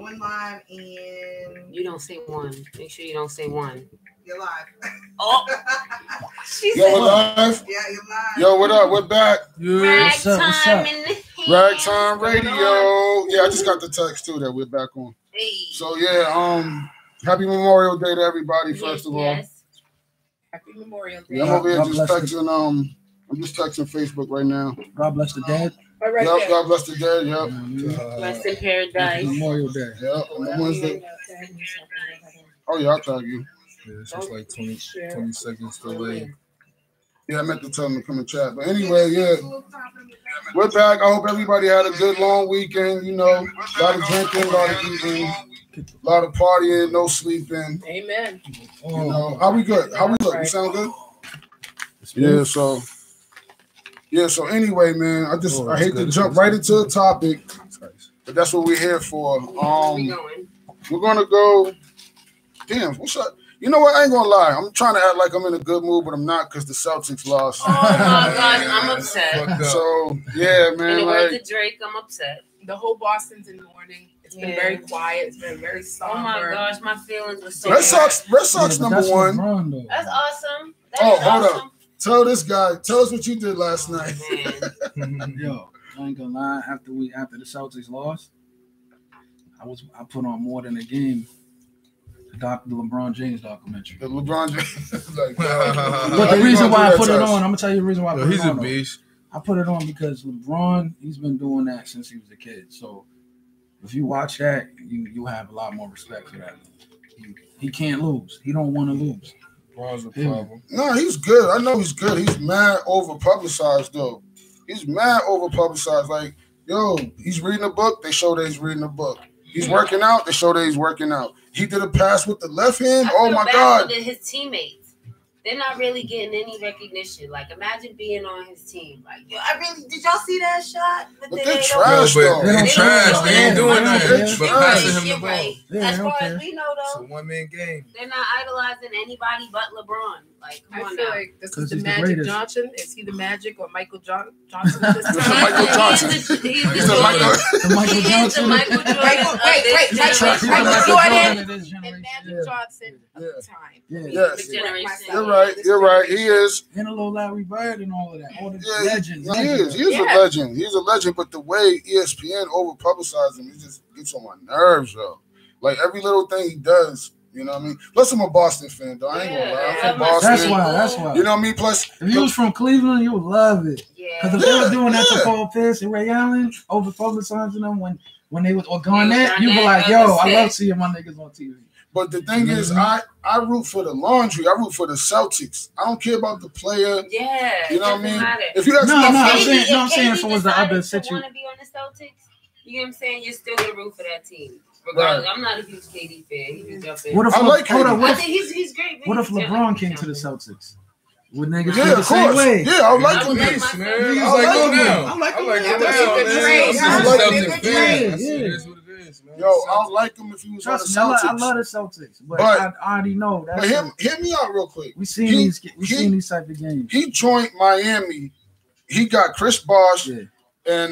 going live and you don't say one. Make sure you don't say one. You're live. Oh, yo, we're live. Yeah, you're live. Yo, what up? We're back. Ragtyme in the Ragtyme Radio. Yeah, I just got the text too that we're back on. Hey. So yeah, happy Memorial Day to everybody. First of all, Happy Memorial Day. Yeah, I'm over here just texting. I'm just texting Facebook right now. God bless the dead. Right yep, God bless the dead. Yep. Rest in paradise. Memorial Day. Yep. On Wednesday. Oh yeah, I'll tag you. Yeah, it's just like 20 seconds delay. Yeah, I meant to tell them to come and chat. But anyway, yeah. We're back. I hope everybody had a good long weekend. You know, a lot of drinking, a lot of eating, a lot of partying, no sleeping. Amen. You know, how we good? How we look? We sound good? Yeah, so anyway, man, I hate to jump right into the topic, but that's what we're here for. We're gonna go. Damn, what's up? You know what? I ain't gonna lie. I'm trying to act like I'm in a good mood, but I'm not because the Celtics lost. Oh my God, I'm upset. So yeah, man. In the words of Drake, I'm upset. The whole Boston's in mourning. It's been very quiet. It's been very somber. Oh my gosh, my feelings were so. Red Sox number one. That's awesome. Hold up. Tell us what you did last night. Yo, I ain't gonna lie. After the Celtics lost, I put on more than a game. The LeBron James documentary. The LeBron James. But the reason why I put it on, I'm gonna tell you the reason why I put it on. He's a beast. I put it on because LeBron, he's been doing that since he was a kid. So if you watch that, you have a lot more respect for that. He can't lose. He don't want to lose. LeBron's a problem. No, he's good. I know he's good. He's mad over publicized though. He's mad over publicized. Like, yo, he's reading a book. They show that he's reading a book. He's working out. They show that he's working out. He did a pass with the left hand. Oh my God! His teammates, they're not really getting any recognition. Like, imagine being on his team. Like, yo, did y'all see that shot? But they're trash though. They're trash. They ain't doing nothing but passing him the ball. Right. As far as we know, though, it's a one-man game. They're not idolizing anybody but LeBron. Like, come on feel now. like this is the Magic Johnson. Is he the Magic or Michael Johnson this time? Michael Johnson. He's the Michael Johnson. Michael Jordan and Magic Johnson of the time. Yes. You're right. He is. And a little Larry Bird and all of that. All the legends. He is. He's a legend. He's a legend. But the way ESPN over publicized him, it just gets on my nerves, yo. Like every little thing he does. You know what I mean? Plus, I'm a Boston fan, though. I ain't gonna lie. I'm from Boston. That's why. You know what I mean? Plus, if you was from Cleveland, you would love it. Because if they were doing that to Paul Pierce and Ray Allen, over publicizing them when they was or Garnett, you'd be like, yo, I love seeing my niggas on TV. But the thing is, I root for the laundry. I root for the Celtics. I don't care about the player. Yeah. You know what I mean? Matter. If you I'm saying if it was the other situation. Want to be on the Celtics? You know what I'm saying? You're still gonna root for that team. Regardless, I'm not a huge KD fan. He can jump in. What if I think he's great. What if LeBron came to the Celtics? Would niggas feel the same way? Yeah, I like him. I like him. Yo, I like him if he was on the Celtics. I love the Celtics, but I already know that. Hear me out real quick. We seen these type of games. He joined Miami. He got Chris Bosh and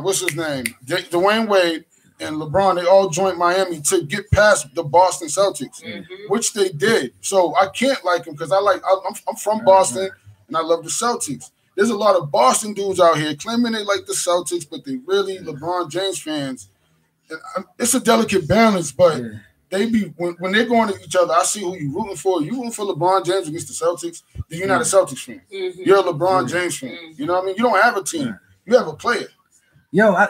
what's his name, Dwayne Wade. And LeBron, they all joined Miami to get past the Boston Celtics, which they did. So I can't like him because I'm from Boston and I love the Celtics. There's a lot of Boston dudes out here claiming they like the Celtics, but they really LeBron James fans. It's a delicate balance, but they be when they're going to each other. I see who you rooting for. You rooting for LeBron James against the Celtics? Then you're not a Celtics fan. You're a LeBron James fan. You know what I mean? You don't have a team. You have a player. I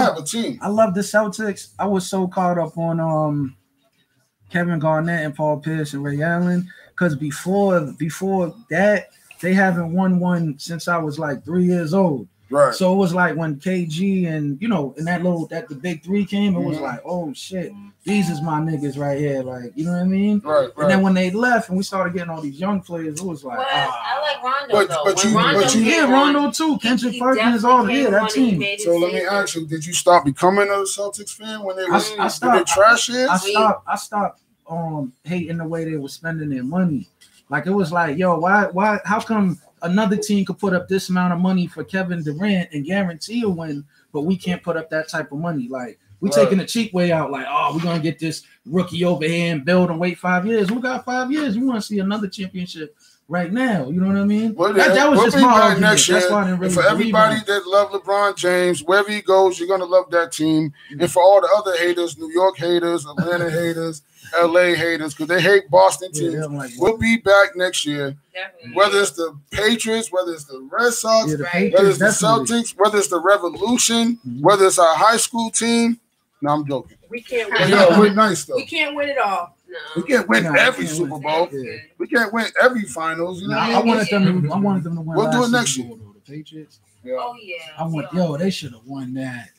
have a team. I love the Celtics. I was so caught up on Kevin Garnett and Paul Pierce and Ray Allen because before that they haven't won one since I was like 3 years old. Right. So it was like when KG and the big three came, it was like, oh shit, these is my niggas right here. Like, you know what I mean? Right. And then when they left and we started getting all these young players, it was like, I like Rondo though. Rondo too. Kendrick Perkins, all that team. So let me ask you, did you stop becoming a Celtics fan when they was trash? I stopped hating the way they were spending their money. Like it was like, yo, why how come another team could put up this amount of money for Kevin Durant and guarantee a win, but we can't put up that type of money? Like We taking the cheap way out, like, oh, we're gonna get this rookie over here and build and wait 5 years. Who got 5 years? We want to see another championship right now. You know what I mean? Well, that was just my argument. Next year. That's why I didn't really for everybody that love LeBron James, wherever he goes, you're gonna love that team. And for all the other haters, New York haters, Atlanta haters, LA haters, because they hate Boston teams, we'll be back next year. Definitely. Whether it's the Patriots, whether it's the Red Sox, whether it's the Celtics, whether it's the Revolution, whether it's our high school team. No, I'm joking. We can't win. We're nice though. We can't win it all. No. We can't win every Super Bowl. Yeah. We can't win every finals. You know, I wanted them to win. We'll do it next year. The Patriots. Yeah. Oh yeah. They should have won that.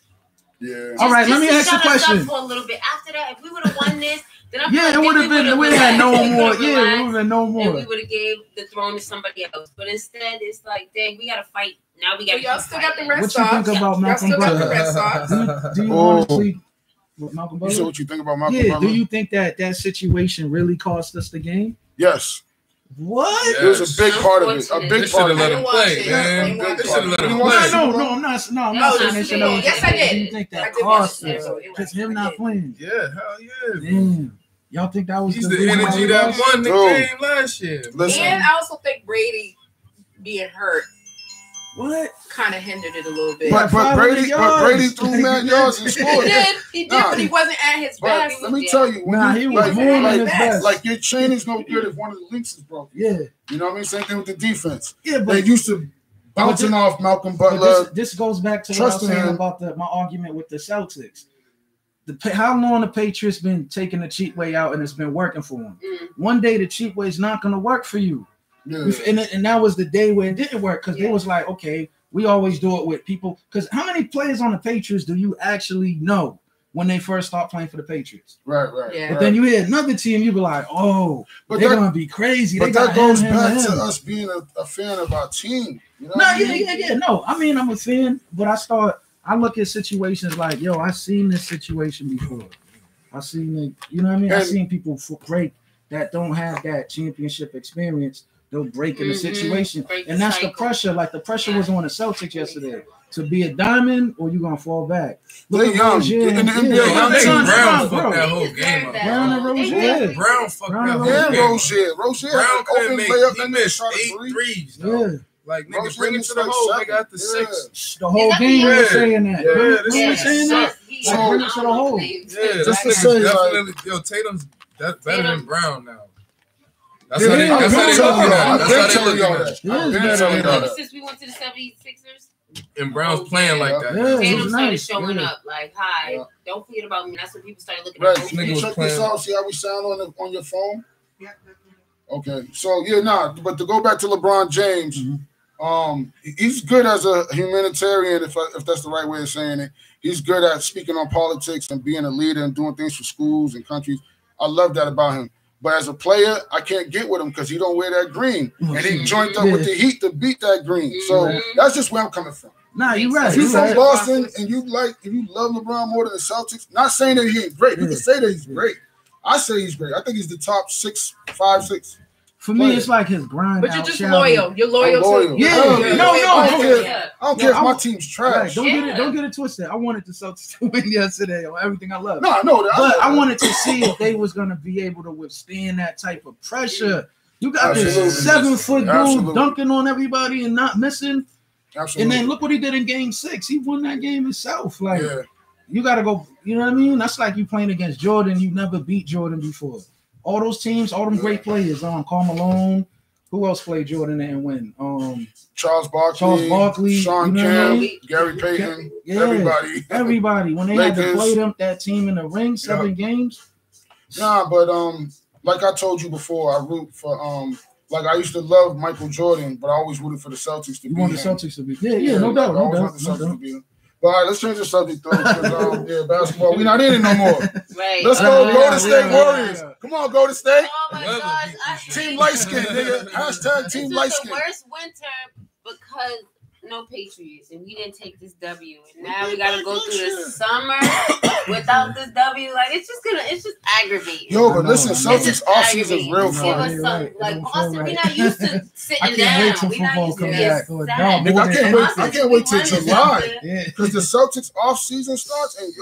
Yeah. All right, let me ask you a question. For a little bit after that, if we would have won this, then it would have been. We had no more. Yeah, we would have no more. And we would have gave the throne to somebody else. But instead, it's like, dang, we gotta fight. Now we gotta. Y'all still got the Red Sox. What you think about Malcolm Butler? Do you honestly? Malcolm Butler? You said what you think about Malcolm Butler? Do you think that situation really cost us the game? Yes. What? Yes. It was a big part of it. A big part of it. Let him play, man. They should have let him play. No, I'm not saying they should have. Yes, I did. Do you think that cost us? Because him not playing. Yeah, hell yeah. Damn. Y'all think that was the energy that won the game last year? Listen. And I also think Brady being hurt. What? Kind of hindered it a little bit. But Brady threw mad yards and scored. He did, but he wasn't at his best. Let me tell you, he was more than his best. Like your chain is no good if one of the links is broken. Yeah. You know what I mean? Same thing with the defense. Yeah, but they used to bouncing off Malcolm Butler. This goes back to what I was saying about my argument with the Celtics. How long the Patriots been taking the cheap way out and it's been working for them? One day the cheap way is not going to work for you. Yeah. And that was the day where it didn't work because they was like, okay, we always do it with people. Because how many players on the Patriots do you actually know when they first start playing for the Patriots? Right. Yeah. But then you hear another team, you be like, oh, they're going to be crazy. But that goes back to us being a fan of our team. You know yeah. No, I mean, I'm a fan, but I look at situations like, yo, I've seen this situation before. I've seen it, you know what I mean? I've seen people break that don't have that championship experience. They'll break in the situation. And that's the pressure. Like the pressure was on the Celtics yesterday. To be a diamond or you going to fall back. Look at young. In the NBA, Brown fucked that whole game up. Brown and Rozier. Brown fucked that whole game. And Rozier. Brown couldn't make, he missed 8 threes. Yeah. Like, nigga, bring it to the hole. They got the 6. The whole game was saying that. Yeah, this saying that. So bring it to the hole. Yeah, just to say, definitely, yo, Tatum's better than Brown now. That's how they looking at it. Since we went to the 76ers. And Brown's playing like that. Tatum started showing up like, hi, don't forget about me. That's when people started looking at me. Check this out. See how we sound on your phone? Yeah. Okay. So, but to go back to LeBron James, he's good as a humanitarian, if that's the right way of saying it. He's good at speaking on politics and being a leader and doing things for schools and countries. I love that about him. But as a player, I can't get with him because he don't wear that green. And he joined up with the Heat to beat that green. So that's just where I'm coming from. Nah, you're right. If you're from Boston and you love LeBron more than the Celtics, not saying that he ain't great. You can say that he's great. I say he's great. I think he's the top 5, 6. For me, it's like his grind. But you're just loyal. You're loyal to. Yeah. No. I don't care if my team's trash. Right. Don't get it twisted. I wanted the Celtics to win yesterday on everything I love. No, I know that. But I wanted to see if they was gonna be able to withstand that type of pressure. You got this 7-foot dude dunking on everybody and not missing. Absolutely. And then look what he did in Game 6. He won that game himself. Like you got to go. You know what I mean? That's like you playing against Jordan. You never beat Jordan before. All those teams, all them great players. Karl Malone. Who else played Jordan and win? Charles Barkley, Sean Kemp, Gary Payton, everybody. When they had to play that team in the ring, 7 games. Nah, but like I told you before, I root for like I used to love Michael Jordan, but I always rooted for the Celtics to be. You want the Celtics to be? Yeah, no doubt. But all right, let's change the subject though. Basketball. We're not in it no more. Right. Let's go Golden State Warriors. Come on, Golden State. Oh my gosh. Team light skin, nigga. #Team light skin. It's the worst winter because no Patriots, and we didn't take this W, and now we gotta go through the summer without this W. Like it's just aggravating. Yo, but listen, Celtics offseason is real fun. Like Boston, we're not used to sitting down. We're not used to I can't wait till July because the Celtics offseason starts, and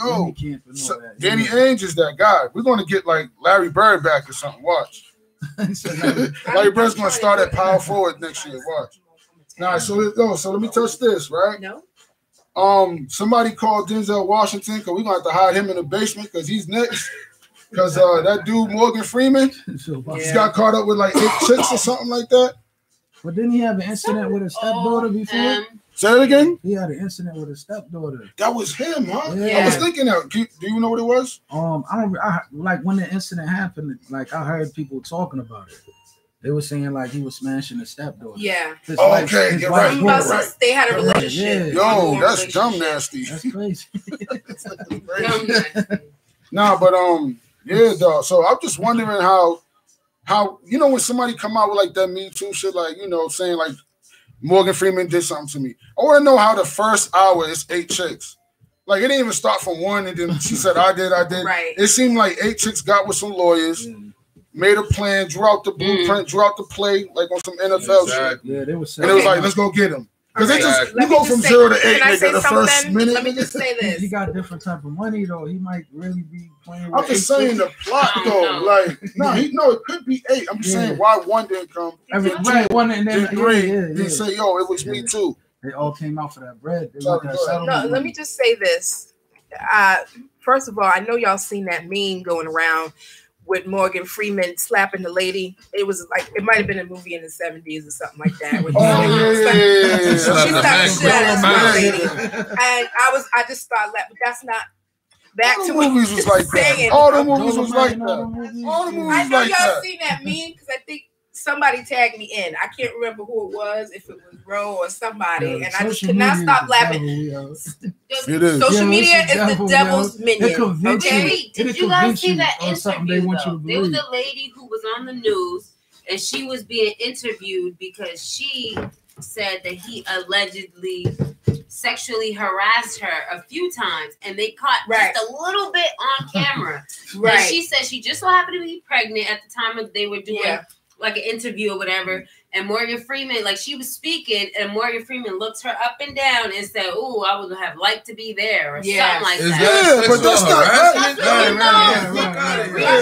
Danny Ainge is that guy. We're gonna get like Larry Bird back or something. Watch. Larry Bird's gonna start at power forward next year. Watch. Nah, so let me touch this, right? No. Somebody called Denzel Washington because we're gonna have to hide him in the basement because he's next. Because that dude Morgan Freeman, he got caught up with like 8 chicks or something like that. But didn't he have an incident with a stepdaughter before? Say it again. He had an incident with a stepdaughter. That was him, huh? Yeah. I was thinking that. Do you know what it was? I like when the incident happened. Like I heard people talking about it. They were saying like he was smashing his stepdaughter. Yeah. Okay, you're right. Right. They had a relationship. Yeah. Yo, that's dumb nasty. That's crazy. Nah, but yeah, dog. So I'm just wondering how when somebody come out with like that Me Too shit, like saying like Morgan Freeman did something to me. I want to know how the first hour is 8 chicks. Like it didn't even start from one, and then she said I did. Right. It seemed like 8 chicks got with some lawyers. Made a plan, drew out the blueprint, drew out the play, like on some NFL shit. Yeah, they were saying. And it was like, let's go get him. Because you go from 0 to 8, nigga, the first minute. Let me just say this. He got different type of money, though. He might really be playing with I'm just saying the plot, though. Like, it could be 8. I'm just saying why one didn't come. One and then 3. Then say, yo, it was me too. They all came out for that bread. No, let me just say this. First of all, I know y'all seen that meme going around with Morgan Freeman slapping the lady. It was like, it might have been a movie in the 70s or something like that. She slapped the shit out of this lady. And I just thought, but that's not back to what movies was like that. All the movies was like that. All the movies I know like y'all that. seen that meme because I think somebody tagged me in. I can't remember who it was, if it was Ro or somebody, and I just could not stop laughing. It is. Social media is the devil's minion. Okay, did you guys see that interview? There was a lady who was on the news, and she was being interviewed because she said that he allegedly sexually harassed her a few times, and they caught just a little bit on camera. And she said she just so happened to be pregnant at the time they were doing like an interview or whatever. And Morgan Freeman, like she was speaking, and Morgan Freeman looked her up and down and said, "Ooh, I would have liked to be there," or something like that. Yeah, but that's not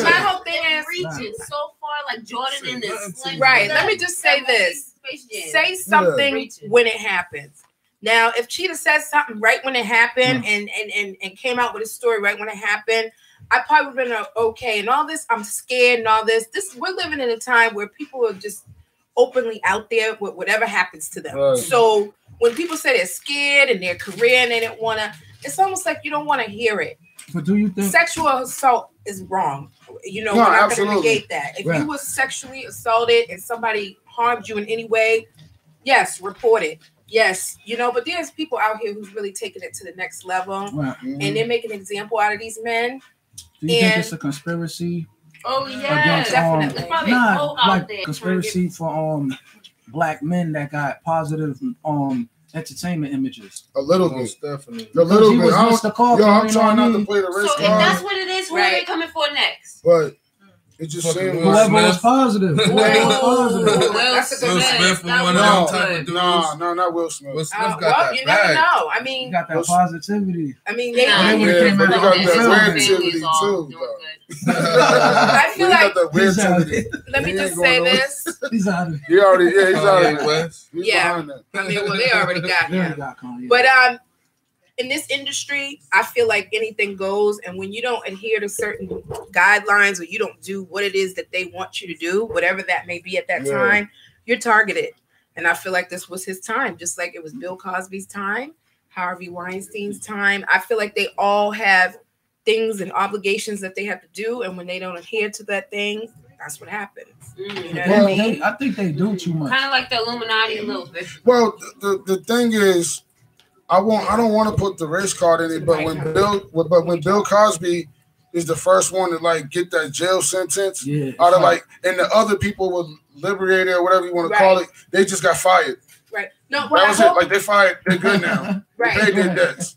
My whole thing is reaching so far, like Jordan in this. Right. Let me just say this: say something when it happens. Now, if Cheetah says something right when it happened and came out with a story right when it happened, I probably would have been okay. And all this, I'm scared and all this. We're living in a time where people are just openly out there with whatever happens to them. Right. So when people say they're scared and their career and they didn't want to, it's almost like you don't want to hear it. But do you think sexual assault is wrong? We're not going to negate that. If you were sexually assaulted and somebody harmed you in any way, yes, report it. Yes, but there's people out here who's really taking it to the next level, and they're making an example out of these men. Do you think it's a conspiracy? Oh yeah, definitely. Like conspiracy for black men that got positive entertainment images. A little bit, definitely. A little bit. I'm trying not to play the risk. So if that's what it is, who are they coming for next? But it just seemed whoever was positive. Will Smith was one of them type of dudes. No, not Will Smith. Will Smith got that you never know. I mean, he got that positivity. I mean, but he got that weird too. I feel like let me just say this. He's out of it. He's out of it. Yeah, I mean, well, they already got him. But in this industry, I feel like anything goes, and when you don't adhere to certain guidelines or you don't do what it is that they want you to do, whatever that may be at that time, you're targeted. And I feel like this was his time, just like it was Bill Cosby's time, Harvey Weinstein's time. I feel like they all have things and obligations that they have to do, and when they don't adhere to that thing, that's what happens. You know what I mean? I think they do too much. Kind of like the Illuminati a little bit. Well, the thing is, I don't want to put the race card in it, but when Bill Cosby is the first one to like get that jail sentence out of and the other people were liberated or whatever you want to call it, they just got fired. Right. No, that was it. Like they fired. They're good now. Right. They did that.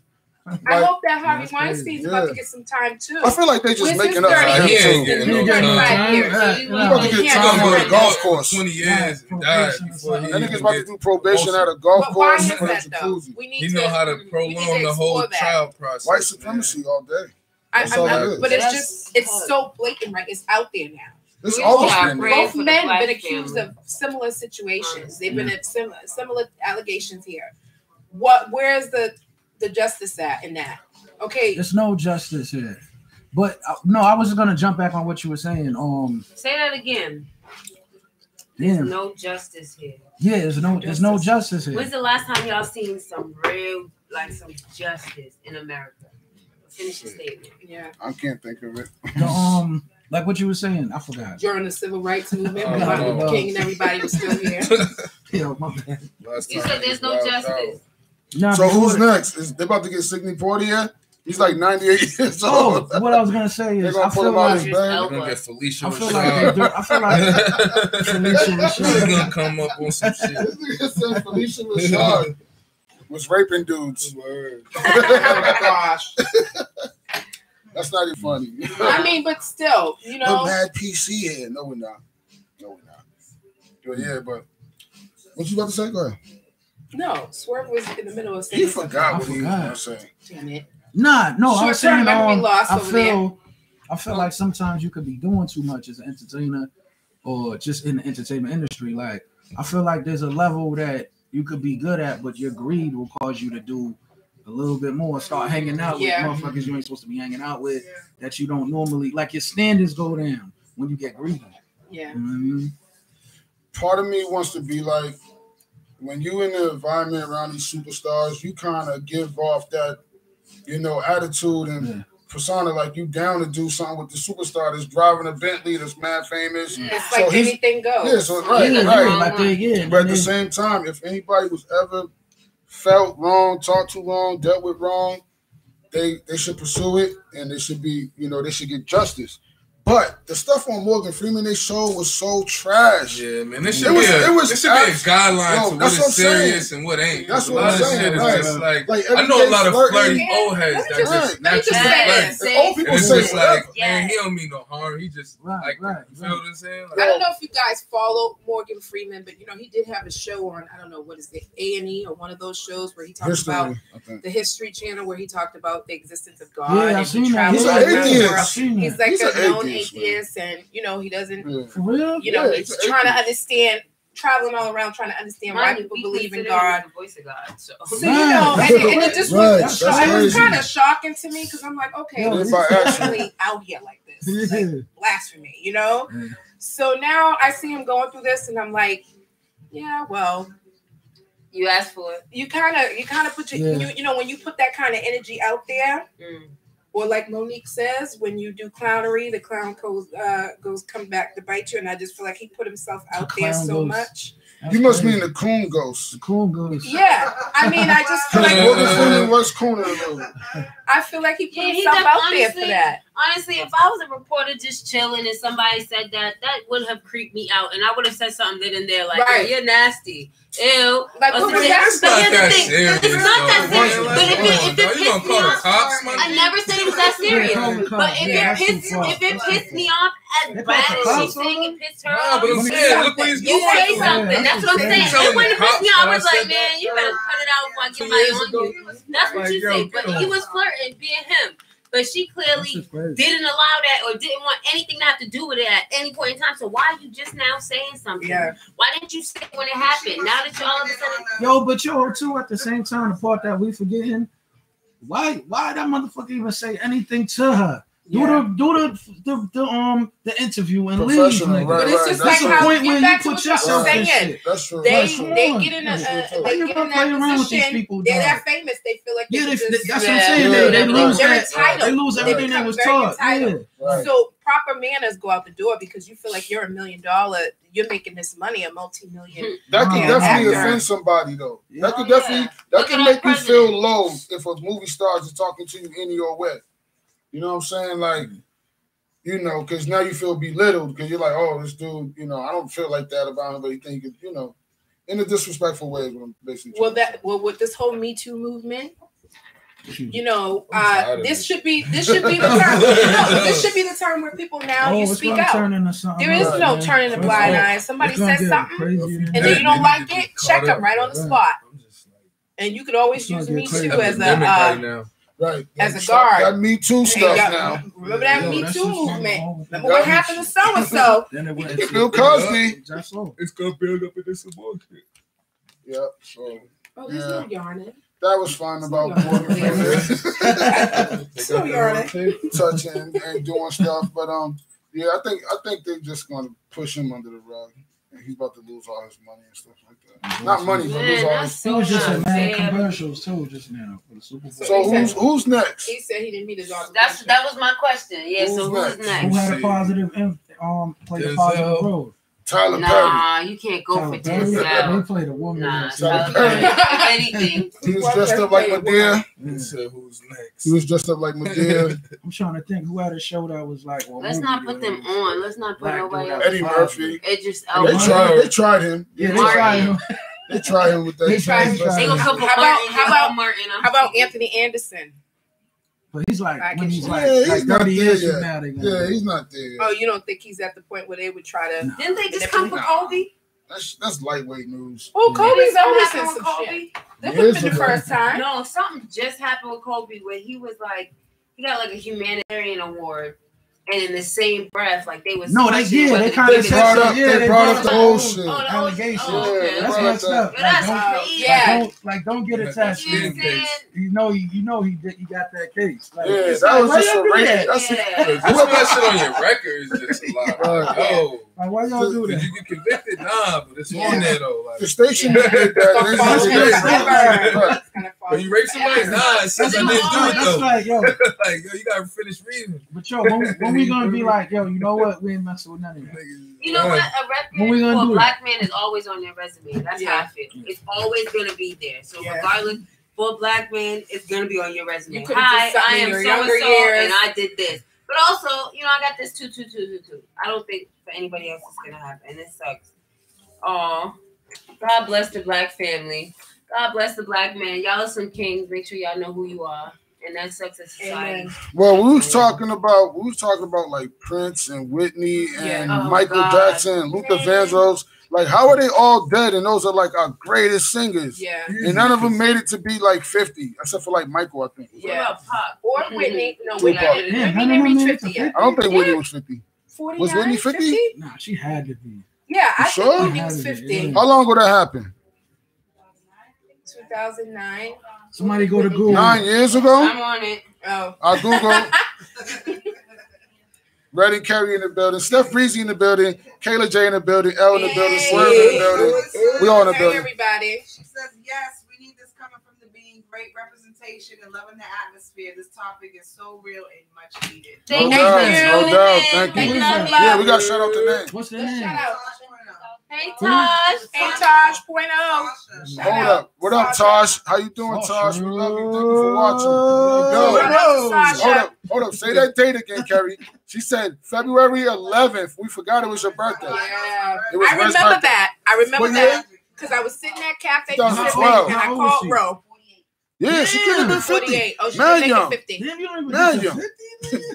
I hope that Harvey Weinstein's about to get some time too. I feel like they just making up for him He ain't too. getting no time. He's about to get time on a golf course. 20 years and died before he. That nigga's about to do probation at a golf course. Why is that though? He know how to prolong the whole trial process. White supremacy all day. But it's so blatant, right? It's out there now. It's always been. Both men have been accused of similar situations. They've been at similar allegations here. Where's the justice at in that? Okay, there's no justice here. But no, I was gonna jump back on what you were saying. Say that again. There's no justice here. Yeah, there's no justice here. When's the last time y'all seen some real, like, some justice in America? Finish your statement. Yeah, I can't think of it. Like what you were saying, I forgot. During the civil rights movement, when Martin Luther King and everybody was still here. Yeah, my bad. You said there's no justice. Nah, so who's next? Is they about to get Sidney Poitier? He's like 98 years old. What I was gonna say is, I feel like they're gonna get Felicia. I feel like Felicia Rashad gonna come up on some shit. Felicia Rashad was raping dudes. Oh my gosh. That's not even funny. I mean, but still, you know. We're mad PC here. No, we're not. But yeah, but what you about to say? Go ahead. No, Swerve was in the middle of saying. He forgot what he was going to say. Damn it. No, I was saying I feel like sometimes you could be doing too much as an entertainer or just in the entertainment industry. Like, I feel like there's a level that you could be good at, but your greed will cause you to do a little bit more. Start hanging out with motherfuckers you ain't supposed to be hanging out with that you don't normally. Like, your standards go down when you get greedy. Yeah. You know what I mean? Part of me wants to be like, when you in the environment around these superstars, you kind of give off that, attitude and persona, like you down to do something with the superstar that's driving a Bentley that's mad famous. Yeah. It's so like anything goes. Yeah, so right. But at the same time, if anybody was ever felt wrong, talked too wrong, dealt with wrong, they should pursue it, and they should be, they should get justice. But the stuff on Morgan Freeman they showed was so trash. Yeah, man. There should be a guideline to what is serious and what ain't. That's what I'm saying. Just like I know a lot of flirty old heads that just naturally flirt. Old people say it's like, man, he don't mean no harm. He just you feel what I'm saying? I don't know if you guys follow Morgan Freeman, but he did have a show on, I don't know, what is it, A&E or one of those shows where he talked about the History Channel, where he talked about the existence of God. Yeah, I've seen that. He's like a known atheist, and he doesn't. For real? He's trying to understand, traveling all around trying to understand why people believe in God. The voice of God. So and it just was kind of shocking to me because I'm like, okay, this is actually out here like this, like blasphemy, So now I see him going through this, and I'm like, yeah, well. You asked for it. You kind of put your, when you put that kind of energy out there. Or like Monique says, when you do clownery, the clown come back to bite you. And I just feel like he put himself out there so much. You must mean the coon ghost. The coon ghost. Yeah. I mean, I just feel like what's cooner a little bit. I feel like he put himself out there for that. Honestly, if I was a reporter just chilling and somebody said that would have creeped me out. And I would have said something then and there like, hey, you're nasty. Ew. Like, it's not that serious. But if it pissed me off, I never said it was that serious. But if it pissed me off as bad as she's saying it pissed her off, you say something. That's what I'm saying. It wouldn't piss me off. I was like, man, you better cut it out before I get my on you. That's what you say. But he was flirting, being him. But she clearly didn't allow that or didn't want anything to have to do with it at any point in time. So why are you just now saying something? Yeah. Why didn't you say it when it happened? Now that you all of a sudden... too, at the same time, the part that we forgetting, why that motherfucker even say anything to her? Do the interview and leave. Right, but it's just like how point where you put yourself in shit. That's true. They get in that position. They're famous. They feel like that's what I'm saying. They lose that. They lose everything that was taught. Right. So proper manners go out the door because you feel like you're $1 million. You're making this money, a multi-million. That can definitely offend somebody, though. That can make you feel low if a movie star is talking to you any your way. You know what I'm saying? Like, because now you feel belittled because you're like, oh, this dude, I don't feel like that about him, but he think, in a disrespectful way. What I'm basically with this whole Me Too movement, you know, this should be the time. This should be the time where people now you speak out. There is no turning a blind eye. Somebody says something, and then you don't like it, check them right on the spot. And you could always use Me Too as a as a guard. That Me Too stuff now. Remember that Me Too movement? Remember what happened to so and so? Bill Cosby. It's gonna build up into some more shit. Yep. So. Oh, there's no yarning. That was fun about touching and doing stuff, but yeah, I think they're just gonna push him under the rug, and he's about to lose all his money and stuff like that. Not money, but lose all his. He was just in mad commercials too just now for the Super Bowl. So who's next? He said he didn't meet his daughter. That was my question. Yeah. So who's next? Who had a positive played a positive role? Tyler Perry. Nah, you can't go for Denzel. They played a woman. Nah, Tyler Perry. If anything. He was dressed up like Madea. He said, "Who's next?" He was dressed up like Madea. I'm trying to think who had a show that was like. Well, let's not put them on. Let's not put nobody else. Eddie Murphy. It just. They tried him. Yeah, they tried him. They tried him with that. They tried him. How about Anthony Anderson? But he's like, when he's he's not 30 years there from now. Yeah, he's not there yet. Oh, you don't think he's at the point where they would try to? Didn't they just come for Kobe? That's lightweight news. Oh, Kobe's always in some shit. This wasn't the first time. No, something just happened with Kobe where he was like, he got like a humanitarian award. And in the same breath, like they was they kind of brought up the whole shit. Allegations. That's messed up. Don't get attached. You know he got that case. Like, that was just a race. Put that shit on your record is just a lot. Like, why y'all do that? Did you get convicted? Nah, but it's on there though. Like, the station did that. When you rape somebody, nah, it says I didn't do it though. Like, yo, you gotta finish reading. But yo, when we gonna be like, yo, you know what? We ain't messing with none of that. You know what? A record for a black man is always on their resume. That's how I feel. It's always gonna be there. So regardless, for a black man, it's gonna be on your resume. Hi, I am so and so, and I did this. But also, you know, I got this 2. I don't think for anybody else it's gonna happen, and it sucks. Oh, God bless the black family. God bless the black man. Y'all are some kings. Make sure y'all know who you are, and that sucks as society. Well, we was talking about like Prince and Whitney and Michael Jackson and Luther Vandross. Like, how are they all dead? And those are like our greatest singers. Yeah. And none of them made it to be like 50, except for like Michael, I think. Yeah. Pop. Or Whitney. No, Whitney didn't reach 50 yet. I don't think Whitney was 50. 49, was Whitney 50? Nah, she had to be. Yeah, I think Whitney was 50. How long ago that happened? 2009. Somebody go to Google. 9 years ago? I'm on it. Oh. I'll Google. Red and Kerry in the building. Steph Breezy in the building. Kayla J in the building. Elle in the building. Swerve in the building. We all in the building. Everybody. She says, yes, we need this coming from the being. Great representation and loving the atmosphere. This topic is so real and much needed. No doubt. Thank you. Yeah, we got to shout out the name. What's the name? Shout out. Hey, Tosh. Hey, Tosh. Point out. Hold up. What up, Tosh? How you doing, Tosh? We love you. Thank you for watching. Hold up. Say that date again, Kerry. She said February 11th. We forgot it was your birthday. Yeah. I remember that. Because I was sitting at Cafe Pacific and I called Ro. Yeah, she could have been 50. Oh, she didn't make it 50.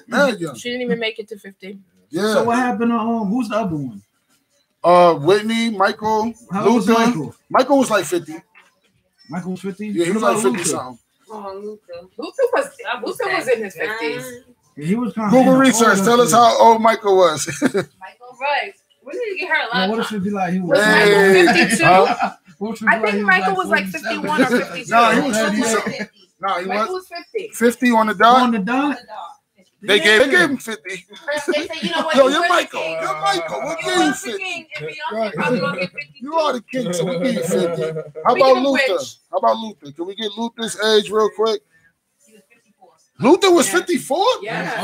Mad young. She didn't even make it to 50. Yeah. So what happened to who's the other one? Whitney, Michael, Luther. Michael was like 50. Michael was 50? Yeah, he was like 50 something. Oh, Luther was in his 50s. Yeah, he was kind Google research. Tell us how old Michael was. Michael, right. When did you get her a lot? What if it be like he was? Michael 52? I think Michael was like 51 or 52. No, he was 50 something. No, he was 50. 50 on the dot? On the dot? They gave him 50. They say, you know what? Yo, you're Michael. We'll give you 50. You are the king, so we'll give you 50. How about Luther? Can we get Luther's age real quick? Luther was 54? Yeah.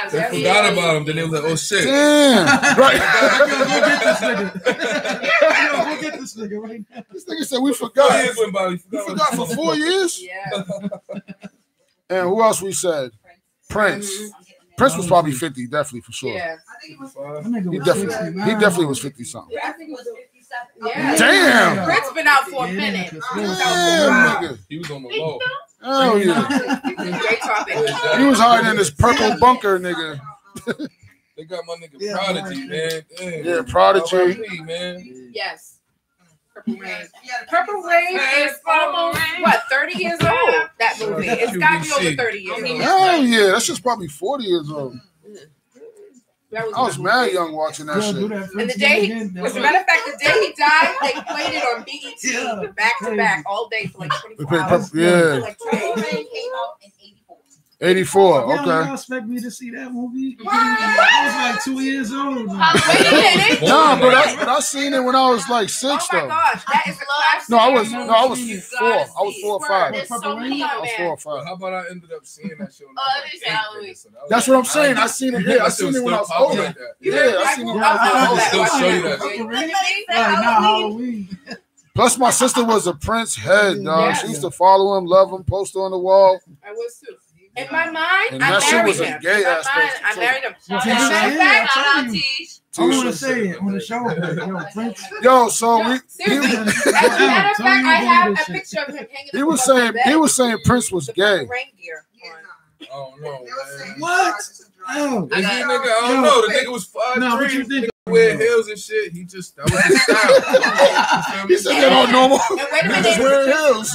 They forgot about him. Then they was like, oh shit. Damn. Right. We'll get this nigga right now. This nigga said we forgot. 4 years went by. We forgot for 4 years? Yeah. And who else we said? Prince. Prince was probably 50, definitely for sure. Yeah. I think it was. He definitely was 50 something. Yeah, I think it was Yeah. Damn. Prince been out for a minute. Nigga. He was on the low. Oh yeah. Great topic. He was hiding in this purple bunker, nigga. They got my nigga Prodigy, man. Yeah, Prodigy. R.I.P., man. Yes. Purple Rain is almost, what, 30 years old? That movie. It's got to be over 30 years old. Hell yeah, that's just probably 40 years old. I was mad young watching that shit. And the day, as a matter of fact, the day he died, they played it on BET back to back all day for like 24 hours. Yeah. Like 84, Y'all okay. expect me to see that movie? I was like 2 years old. Wait a minute. Nah, but I seen it when I was like 6 Oh my though. gosh, that is a classic. No, I was 4. I was 4 or 5. There's so many I on was there. 4 or 5. How about I ended up seeing that shit? That's what I'm saying. I seen it. Yeah, I seen it when I was older. Yeah, I seen it. I still show you that. Halloween. Plus, my sister was a Prince head, dog. She used to follow him, love him, post on the wall. I was too. In my mind, And I that shit married was a him. gay In my aspect mind, I too. married him. Well, As a matter of fact, I want to say it on the show. Yo, Prince. Yo, so no, we. seriously. As a matter of fact, I have a picture of him hanging. He was saying Prince was gay. Rain gear. Oh no, man. What? Oh, Is he nigga? I don't know. The nigga was 5'3". No, what you think? Wear heels and shit. That was his style. He said that on normal. And wait a He minute. just wearing heels.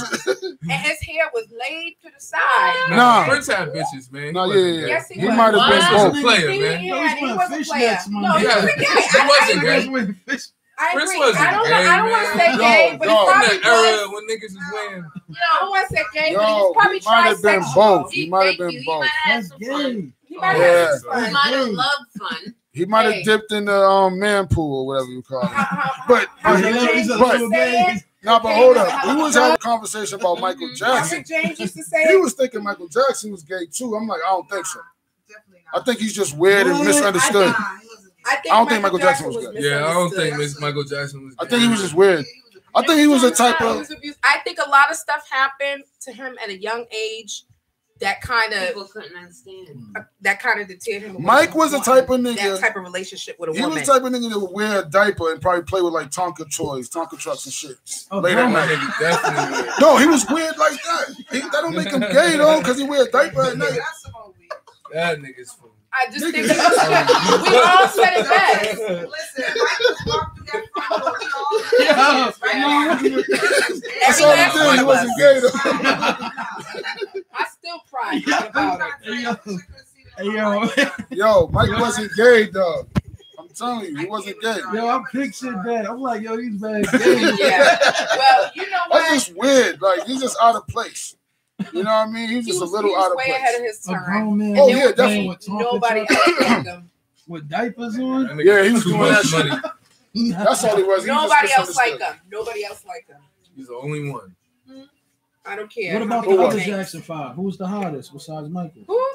And his hair was laid to the side. Nah. Prince had bitches, man. No, yeah. Yes, he He was. might have Prince been was a both. player, He man. was a player. Fishnets, man. No, he Yeah. wasn't gay. He wasn't I gay. agree. I Prince agree. wasn't I don't gay, want to say man. gay, but he No, probably In that era was. when niggas was wearing. I don't want to say gay, but he Yo, was probably he might have been trisexual. both. He might have been both. That's gay. He might Yeah. have some He fun. might have loved fun. He might have Hey. dipped in the man pool or whatever you call it. But He's a but little gay. no, but hold up. We was having a conversation about Michael Jackson. Dr. James used to say He it. was thinking Michael Jackson was gay too. I'm like, I don't think so. I think he's just weird and misunderstood. I don't think Michael Jackson was gay. Yeah, I don't think misunderstood. Michael Jackson was. I think he was just weird. I think he was a type He of. was abused. I think a lot of stuff happened to him at a young age that kind People of couldn't understand. deterred him. Mike was the type of that nigga. type of relationship with a He was woman. the type of nigga that would wear a diaper and probably play with like Tonka toys, Tonka trucks and shit. Oh, Late at That night. nigga definitely. No, he was weird like that. That don't make him gay though, because he wear a diaper at night. That nigga's fool. I just think we all said it best. That's all he did. He wasn't gay though. I still cry about it. Yo, Mike wasn't gay though. I'm telling you, he wasn't gay. Yo, I pictured that. I'm like, yo, he's bad gay. Yeah. Well, you know That's what? just weird. Like he's just out of place. You know what I mean? He's He just was, a little he was out of way place. ahead of his A time. grown man. Oh, And yeah, there definitely. was nobody else like him. With diapers on. That nigga Yeah, he was too doing much that shit. money. That's all he was. He was Nobody just else like misunderstood. him. Nobody else like him. He's the only one. I don't care. What about how the many other names. Jackson 5? Who's the hottest besides Michael? Who?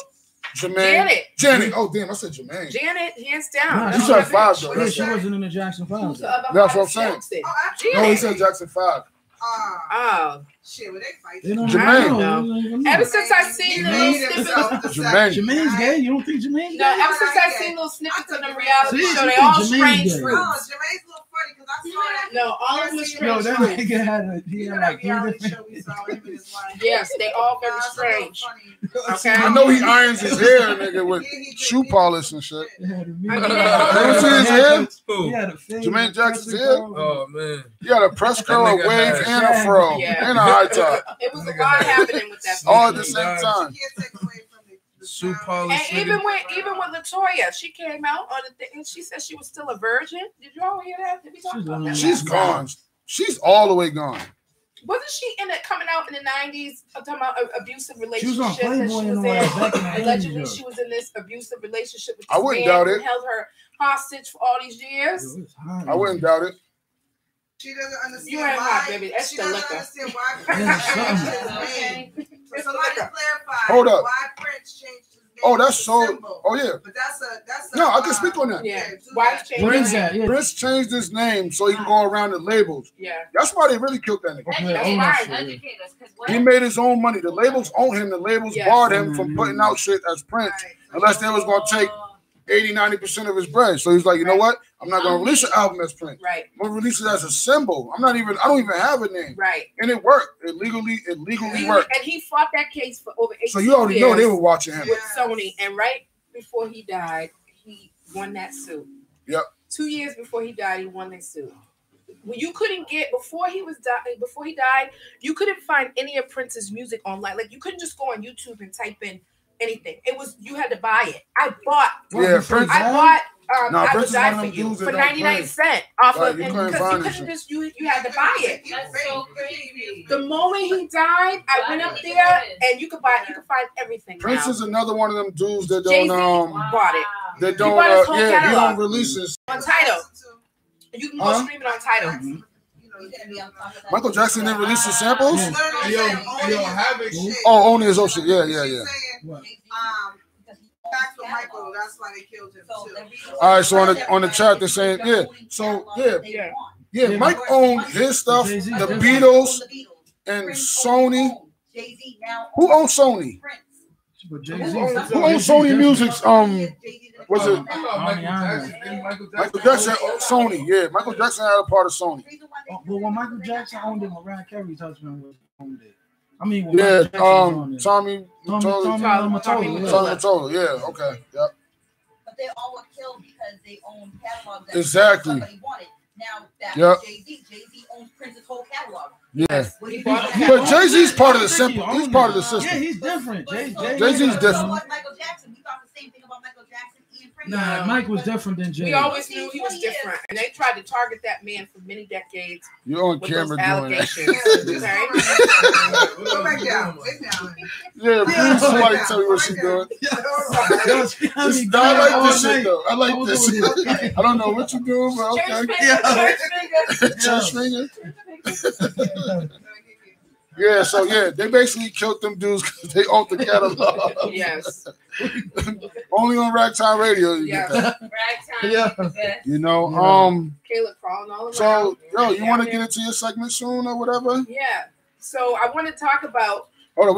Jermaine. Janet. Oh damn, I said Jermaine. Janet, hands down. Nah, That's you what said I five, bitch. though. Yeah, That's she wasn't in the Jackson 5. Who's the other That's what I'm hottest saying. Jackson? No, he Janet. said Jackson 5. Oh. Shit, when they fight. They don't Jermaine. know. Ever since I seen the little snippets. Jermaine. Jermaine's gay. You don't think Jermaine's No, gay? ever since I seen little snippets of the reality See, show, they you all think Jermaine's strange gay. No, fruits. Jermaine's a little funny because I saw that. No, all of them was Yo, strange that fruits. nigga had like That reality 3 show we saw him and his wife. Yes, they all very Nah, it's a little strange. funny. Okay. I know he irons his hair, nigga, with shoe polish and shit. different. You ever see his hair? Who? Jermaine Jackson's hair? Oh man. He had a press curl, a That nigga wave, had- and a fro, Yeah. and a high top. It was a lot happening with that. All at the family. same time. You can't take away from the Shoe sound. polish. And even with Latoya, she came out on the thing and she said she was still a virgin. Did you all hear that? Did we talk about that? She's last time? gone. She's all the way gone. Wasn't she in it coming out in the 90s? I'm talking about an abusive She was relationship on that she Playboy was and all that back in the in. 80s, Allegedly, though. she was in this abusive relationship with I this wouldn't man doubt who it. held her hostage for all these years. I wouldn't doubt it. She doesn't understand You ain't why. hot, baby. That's She the doesn't liquor. understand why Yeah, Prince something. changed his name. So somebody clarify Hold up. why Prince changed his name. Oh, that's to so. symbol. Oh yeah. But that's a No, I can speak on that. Yeah. do Why that. change Where's his that? name? Yeah. Prince changed his name so he can go around the labels. Yeah. That's why they really killed that nigga. Okay, That's own right. that shit, yeah. Educate us, 'cause what? He made his own money. The labels own him. The labels Yes. barred him from putting out shit as Prince Right. unless they was gonna take 80-90% of his bread. So he's like, you know what? I'm not gonna release an album as Prince. Right. I'm gonna release it as a symbol. I don't even have a name. Right. And it worked. It legally worked. And he fought that case for over 18 So you already know they were watching him. With Sony. And right before he died, he won that suit. Yep. 2 years before he died, he won that suit. When you couldn't get before he died, you couldn't find any of Prince's music online. Like you couldn't just go on YouTube and type in anything. You had to buy it. I bought Prince. I Prince Would Die For You for 99 cents off of because you couldn't just you had to buy it. That's so crazy. The moment he died, I went up there and you could find everything. Prince is another one of them dudes that Jay-Z don't bought it. That don't he don't release it on Tidal. You can go stream it on Tidal. Michael Jackson didn't release the samples? He don't have it. Oh, only his own shit. Yeah. That's what Michael. That's why they killed him too. All right, so on the chat they're saying Mike owned his stuff, the Beatles and Sony. Who owns Sony? Who owns Sony Music's was it Michael Jackson? Sony, yeah. Michael Jackson had a part of Sony. Well, when Michael Jackson owned it, Mariah Carey's husband owned it. I mean, Tommy Mottola. Yeah, okay, yep. But they all were killed because they owned catalogs that exactly. somebody wanted. Now that Jay-Z owns Prince's whole catalog. Yeah, but Jay-Z's part of the simple. He's part of the system. Yeah, he's different. Jay-Z's different. Michael Jackson. We thought the same thing about Michael Jackson and Prince. Nah, Mike was different than Jay. We always knew he was different, and they tried to target that man for many decades. You're on camera doing that. Go back down. Yeah, please somebody tell me what she's doing. I like this shit though. I like this. I don't know what you're doing, but okay. Church finger. Yeah, so they basically killed them dudes because they owned the catalog. Yes. Only on Ragtyme Radio you get that. Ragtime. You know, Caleb crawling all around. So, you want to get into your segment soon or whatever? Yeah. So I want to talk about. Hold on.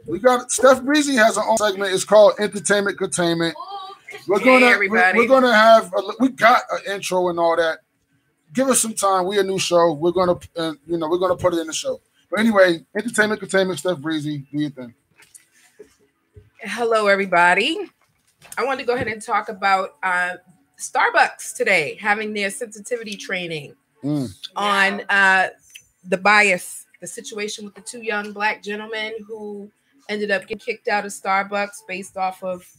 We got Steph Breezy has her own segment. It's called Entertainment Containment. We're gonna have we got an intro and all that. Give us some time. We're a new show. We're gonna put it in the show. But anyway, Entertainment Containment, Steph Breezy, do your thing. Hello, everybody. I want to go ahead and talk about Starbucks today having their sensitivity training on the bias, the situation with the two young Black gentlemen who ended up getting kicked out of Starbucks based off of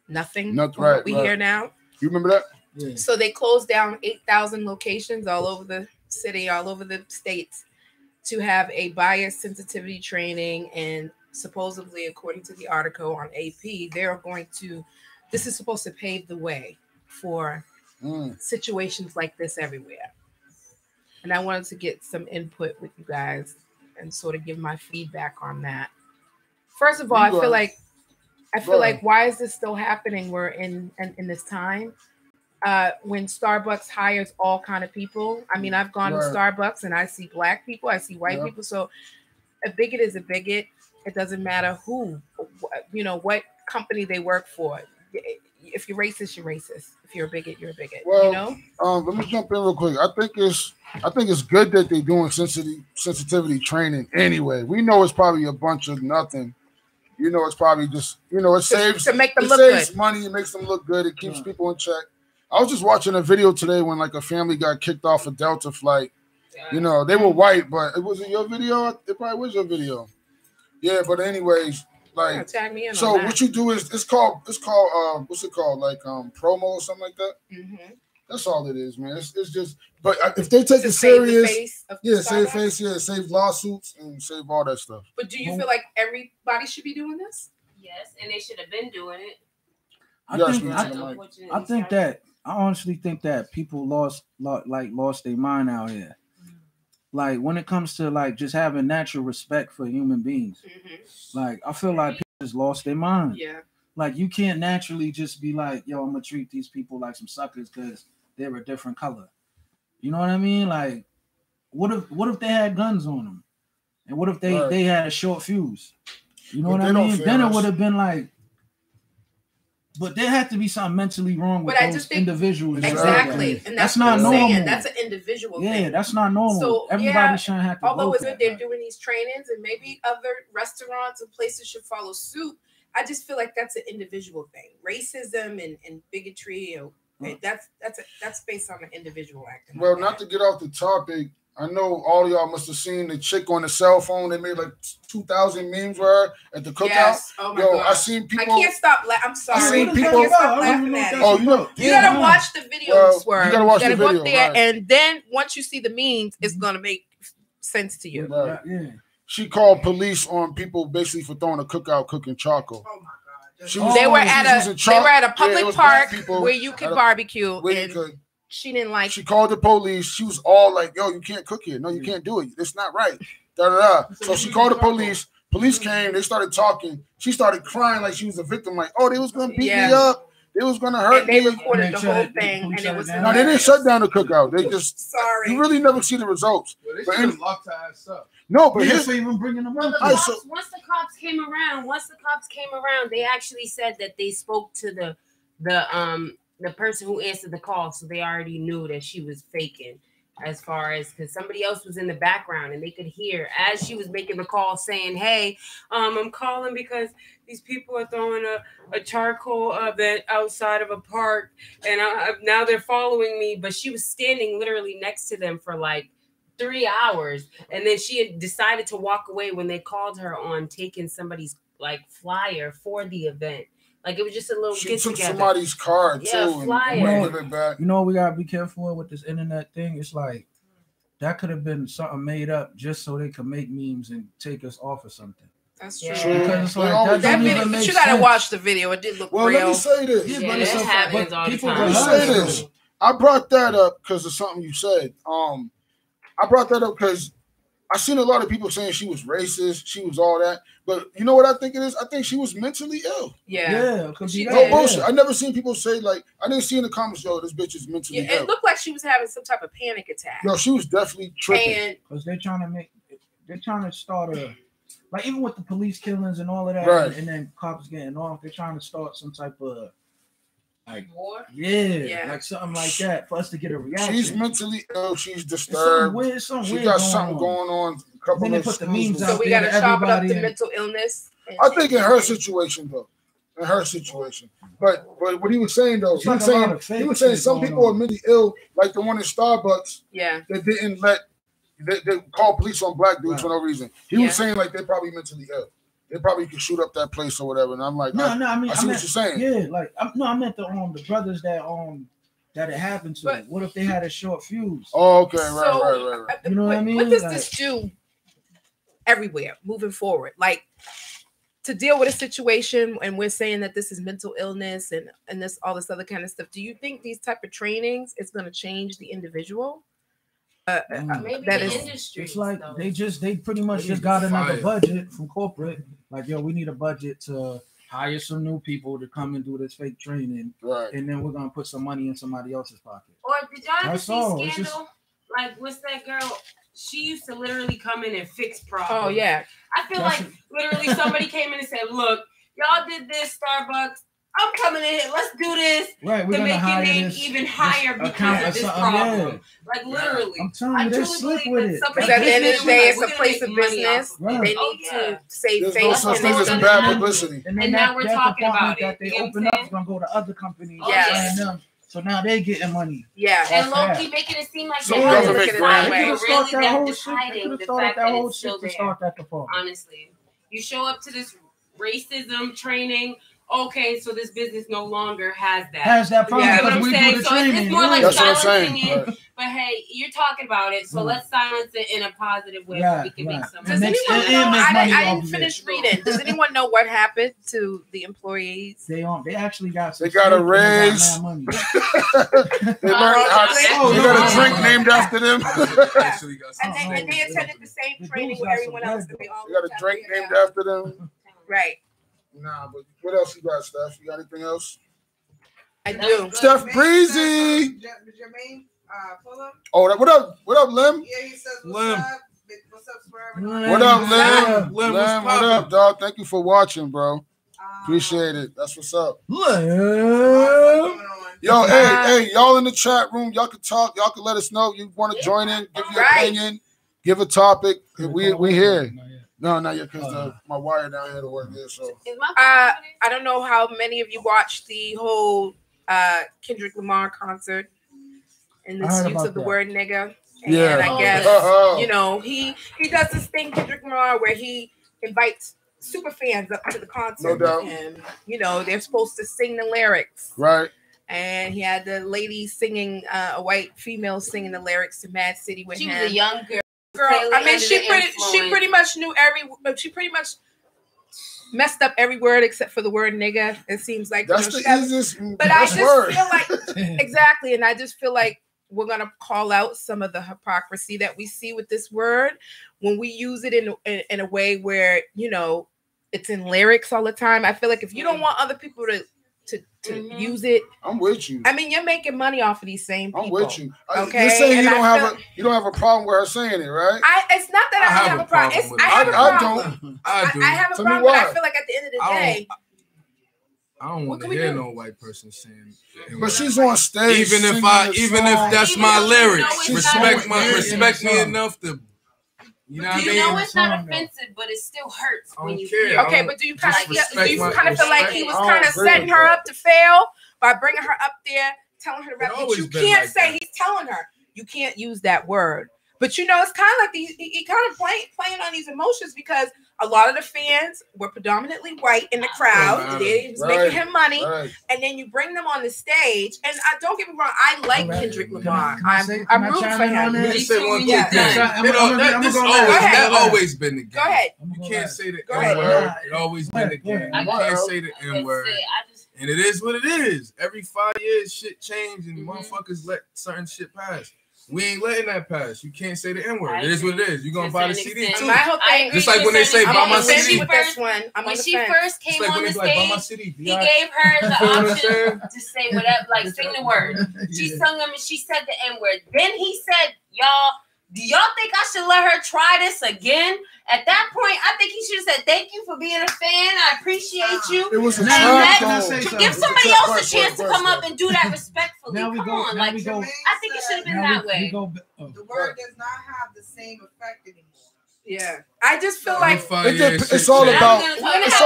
nothing. What we hear now. You remember that? Yeah. So they closed down 8,000 locations all over the city, all over the states, to have a bias sensitivity training. And supposedly, according to the article on AP, this is supposed to pave the way for situations like this everywhere. And I wanted to get some input with you guys and sort of give my feedback on that. First of all, I feel like why is this still happening? We're in this time. When Starbucks hires all kind of people. I mean, I've gone to Starbucks and I see Black people, I see white people. So a bigot is a bigot. It doesn't matter who, what company they work for. If you're racist, you're racist. If you're a bigot, you're a bigot. Well, let me jump in real quick. I think it's good that they're doing sensitivity training anyway. We know it's probably a bunch of nothing. It's probably just, it saves to make them look good. Money. It makes them look good. It keeps people in check. I was just watching a video today when a family got kicked off a Delta flight. They were white, but it wasn't your video. It probably was your video. Yeah, but anyways, tag me in so on that. what you do is it's called what's it called, promo or something like that. Mm-hmm. That's all it is, man. It's just, but if they take it serious, save face, save lawsuits and save all that stuff. But do you feel like everybody should be doing this? Yes, and they should have been doing it. I honestly think that people lost their mind out here. Like when it comes to just having natural respect for human beings, I feel like people just lost their mind. Yeah. Like you can't naturally just be like, yo, I'm gonna treat these people like some suckers because they're a different color. You know what I mean? Like, what if they had guns on them, and what if they had a short fuse? You know what I mean? Then it would have been like. But there had to be something mentally wrong with those individuals. Exactly. And that's not normal. Saying. That's an individual thing. Yeah, that's not normal. So everybody shouldn't have to. Although it's good they're doing these trainings and maybe other restaurants and places should follow suit, I just feel like that's an individual thing. Racism and bigotry, that's based on an individual acting. Well, not to get off the topic, I know all of y'all must have seen the chick on the cell phone. They made like 2,000 memes with her at the cookout. Yes. Oh my God. I seen people. I can't stop. I'm sorry. I seen people. Laughing at it. Oh, you gotta watch the video, Swerve. You gotta watch the video, there, and then once you see the memes, it's gonna make sense to you. Right. Yeah. She called police on people basically for throwing a cookout cooking charcoal. Oh my God. They were at a public park where you could barbecue. She didn't like. She called the police. She was all like, "Yo, you can't cook here. No, you can't do it. It's not right." So she called the police. Police came. They started talking. She started crying like she was a victim. Like, "Oh, they was gonna beat me up. They was gonna hurt me." They recorded the whole thing, and it was. No, they didn't shut down the cookout. They just. Sorry. You really never see the results. Well, they should have locked her ass up. No, but here's even bringing them up. Once the cops came around, they actually said that they spoke to the person who answered the call, so they already knew that she was faking. As far as because somebody else was in the background and they could hear as she was making the call saying, "Hey, I'm calling because these people are throwing a charcoal event outside of a park, and now they're following me." But she was standing literally next to them for like 3 hours, and then she had decided to walk away when they called her on taking somebody's like flyer for the event. Like it was just a little she get took together. Somebody's card too. Flyer. Give it back. You know, we gotta be careful with this internet thing. It's like that could have been something made up just so they could make memes and take us off or something. That's true. Because it's like that video, but you gotta watch the video. It did look real. Let me say this. Yeah, this happens all the time. Let me say this. I brought that up because of something you said. I brought that up because I seen a lot of people saying she was racist, she was all that. But you know what I think it is? I think she was mentally ill. Yeah. No bullshit. I never seen people say like I didn't see in the comments, "Yo, this bitch is mentally ill." It looked like she was having some type of panic attack. Yo, she was definitely tripping. Because they're trying to start like even with the police killings and all of that, right. and then cops getting off, they're trying to start some type of like war. Yeah, like something like that for us to get a reaction. She's mentally ill. She's disturbed. She got something going on. Then they put the memes out. So we got to chop it up to mental illness. I think in her situation though, But what he was saying though, he was saying some people are mentally ill, like the one in Starbucks. Yeah. That didn't let they called police on black dudes for no reason. He was saying like they're probably mentally ill. They probably could shoot up that place or whatever. And I'm like, I see what you're saying. Yeah, like I meant the brothers that it happened to. But what if they had a short fuse? Oh, okay, right. You know what I mean? What does this do everywhere moving forward? Like to deal with a situation, and we're saying that this is mental illness and this all this other kind of stuff. Do you think these type of trainings is going to change the individual? Maybe the industry. It's like they pretty much just got another budget from corporate. Like, yo, we need a budget to hire some new people to come and do this fake training, right? And then we're gonna put some money in somebody else's pocket. Or did y'all ever see Scandal? Like, what's that girl? She used to literally come in and fix problems. Oh yeah. I feel like literally somebody came in and said, "Look, y'all did this, Starbucks. I'm coming in here. Let's do this to make your name even higher because of this problem." Yeah. Like literally, I'm telling you, they're slick with it. Because at the end of the day, it's a place of business. Right. They need to save face. No such thing as bad publicity. And now we're talking about that they open up is gonna go to other companies. Yes. So now they getting money. Yeah. And low-key making it seem like they have to start that honestly. You show up to this racism training. Okay, so this business no longer has that problem. You know what I'm saying? So it's more like silencing it. Right. But hey, you're talking about it, so let's silence it in a positive way so we can make some money. Does anyone know? I didn't finish reading. Does anyone know what happened to the employees? They actually got. They got a raise. They learned how. You got a drink named after them. And they attended the same training with everyone else. You got a drink named after them. Right. Nah, but what else you got, Steph? You got anything else? I do. Steph Breezy. Jermaine Fuller. Oh, what up? What up, Lim? Yeah, he says what's up. What's up, Swerve? What up, Lim? Lim, what up, dog? Thank you for watching, bro. Appreciate it. That's what's up. Yo, hey, y'all in the chat room, y'all can talk. Y'all can let us know if you want to join in, give your opinion, give a topic. We here. No, not yet, because my wire down here to work here. So I don't know how many of you watched the whole Kendrick Lamar concert and the use of the word nigga. And I guess you know he does this thing, Kendrick Lamar, where he invites super fans up to the concert. No doubt. And you know they're supposed to sing the lyrics. Right. And he had the lady singing, a white female singing the lyrics to Mad City with him. She was a young girl. I mean, she pretty much knew she pretty much messed up every word except for the word nigga. It seems like that's the easiest. But I just feel like exactly, and I just feel like we're gonna call out some of the hypocrisy that we see with this word when we use it in a way where you know it's in lyrics all the time. I feel like if you don't want other people to use it, I'm with you. I mean, you're making money off of these same people. I'm with you. Okay, you're saying you don't have a problem with her saying it, right? It's not that I have a problem. I have a problem. I have a problem, but I feel like at the end of the day, I don't want to hear no white person saying. But she's on stage. Even if that's my lyrics, respect me enough to. You know what I mean? You know it's not offensive, but it still hurts when you hear. Okay, but do you kind of feel like he was kind of setting her up to fail by bringing her up there, telling her to rap? But you can't say he's telling her you can't use that word. But you know, it's kind of like he kind of playing on these emotions because a lot of the fans were predominantly white in the crowd. They was making him money, and then you bring them on the stage. And don't get me wrong, I like Kendrick Lamar. I'm rooting for him. That always been the game. Go ahead. You can't say the N word. It always been the game. You can't say the N word. And it is what it is. Every 5 years, shit change, and motherfuckers let certain shit pass. We ain't letting that pass. You can't say the N-word. It is what it is. You're going to buy the CD too. Just like when they say, buy my CD. When she first came on the stage, he gave her the option to say whatever, like sing the word. She sung them and she said the N-word. Then he said, y'all, do y'all think I should let her try this again? At that point, I think he should have said, thank you for being a fan. I appreciate you. It was a give somebody else a chance to come up and do that respectfully. Come on. Like, I think it should have been that way. The word does not have the same effect anymore. Yeah, I just feel like it's all about. It's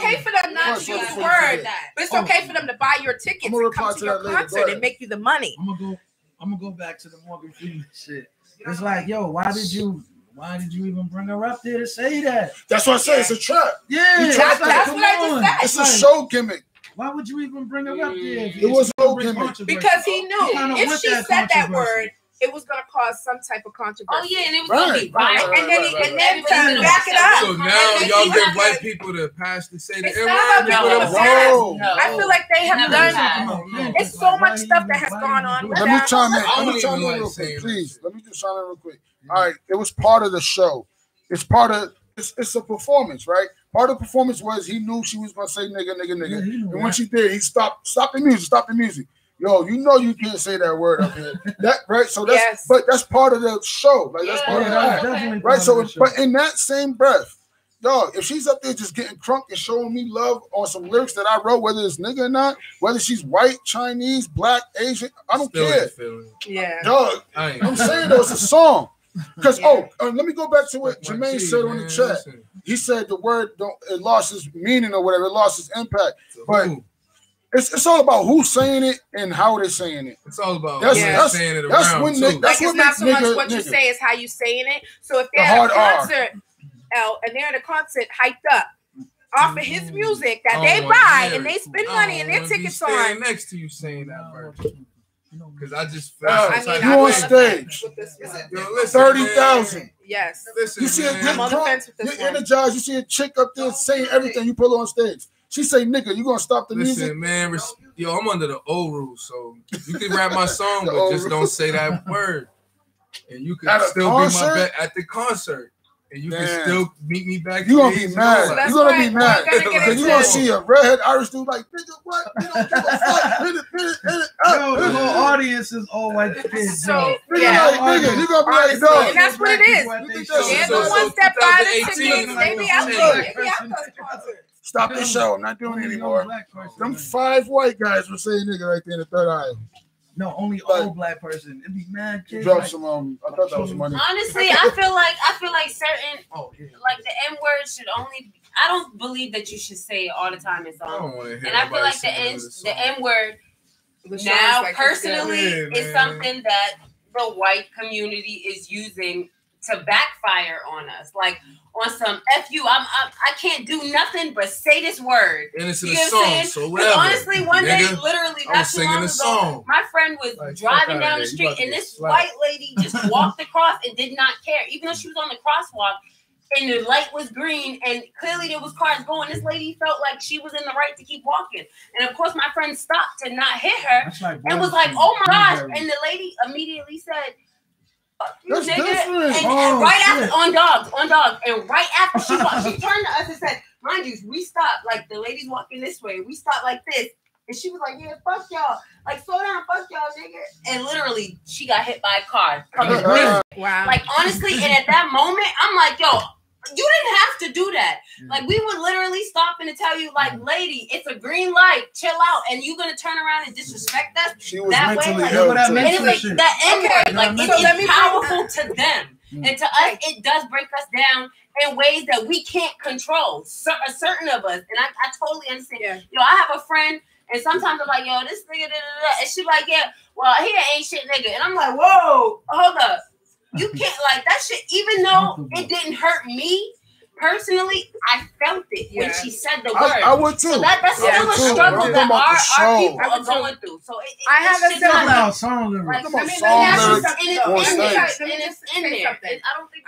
okay for them not to use the word, but it's okay for them to buy your tickets and come to your concert and make you the money. I'm gonna go back to the Morgan Freeman shit. It's like, yo, why did you even bring her up there to say that? That's what I said. It's a trap. Yeah, that's what I just It's said. a show gimmick. Why would you even bring her up there? It was no gimmick. Because he knew if she said that word, it was going to cause some type of controversy. Oh yeah, and it was going to be viral. And then to back it up. So now y'all give white people the pass to say the N-word. I feel like they have done. It's so much stuff that has gone on. Let me chime in. Real quick, please. Let me just chime in real quick. All right, it was part of the show. It's part of. It's a performance, right? Part of the performance was he knew she was going to say nigga. And when she did, he stopped the music. Yo, you know you can't say that word up here. That right? So that's but that's part of the show. Like that's part of that. Right? So but in that same breath, dog, if she's up there just getting crunk and showing me love on some lyrics that I wrote, whether it's nigga or not, whether she's white, Chinese, black, Asian, I don't care. Yeah. Dog, I'm saying though, it's a song. Because let me go back to what Jermaine said on the chat. He said the word it lost its meaning or whatever, it lost its impact. But it's all about who's saying it and how they're saying it. It's all about saying it around too. Like it's not so much what you say, it's how you saying it. So if they're at a concert, and they're at a concert hyped up off of his music that they buy and they spend money and their tickets on. Next to you saying that word. Because I just feel you on stage. 30,000. Yes. Listen, you see a good crowd, you're energized. You see a chick up there saying everything. You put her on stage. She say, "Nigga, you gonna stop the music?" Listen, man. I'm under the old rules, so you can rap my song, but just don't say that word. And you can still be my bet at the concert. And you can still meet me back. You gonna be mad. You gonna be mad. Because you gonna see a redhead Irish dude like, nigga, what? You don't give a fuck. Hit it. The whole audience is all white kids. So, nigga, you gonna be like, dog. And that's what it is. They're the ones that buy the tickets. They be out there. Stop this show. I'm not doing it anymore. Them 5 white guys were saying nigga right there in the third aisle. No, only old black person. It'd be mad kids. Drop some I thought that was money. Honestly, I feel like certain like the N-word should only I don't believe that you should say it all the time in songs. And I feel like the N-word now personally is something that the white community is using to backfire on us. Like on some F you, I can't do nothing but say this word. And it's in a song, so whatever. Honestly, one day, literally, not too long ago, my friend was driving down the street and this white lady just walked across and did not care. Even though she was on the crosswalk and the light was green and clearly there was cars going, this lady felt like she was in the right to keep walking. And of course, my friend stopped to not hit her and was like, oh my gosh. And the lady immediately said, you nigga, and right after on dogs, and right after she walked, she turned to us and said, mind you, we stopped, like the lady's walking this way, we stopped like this, and she was like, yeah, fuck y'all, like slow down, fuck y'all, nigga, and literally she got hit by a car. Wow. Like honestly, and at that moment, I'm like, yo, you didn't have to do that. Like we would literally stop and tell you, like, lady, it's a green light, chill out, and you gonna turn around and disrespect us she was that mentally way. ill. And it's like that N-word, like it's powerful to them, and to us, it does break us down in ways that we can't control. Certain of us, and I totally understand. Yeah. Yo, I have a friend, and sometimes I'm like, yo, this nigga, and she's like, yeah, well, he ain't shit, nigga, and I'm like, whoa, hold up. You can't like that shit, even though it didn't hurt me personally, I felt it when she said the word. I would too. So that's still a struggle that our people are going through. So I have a similar song lyrics.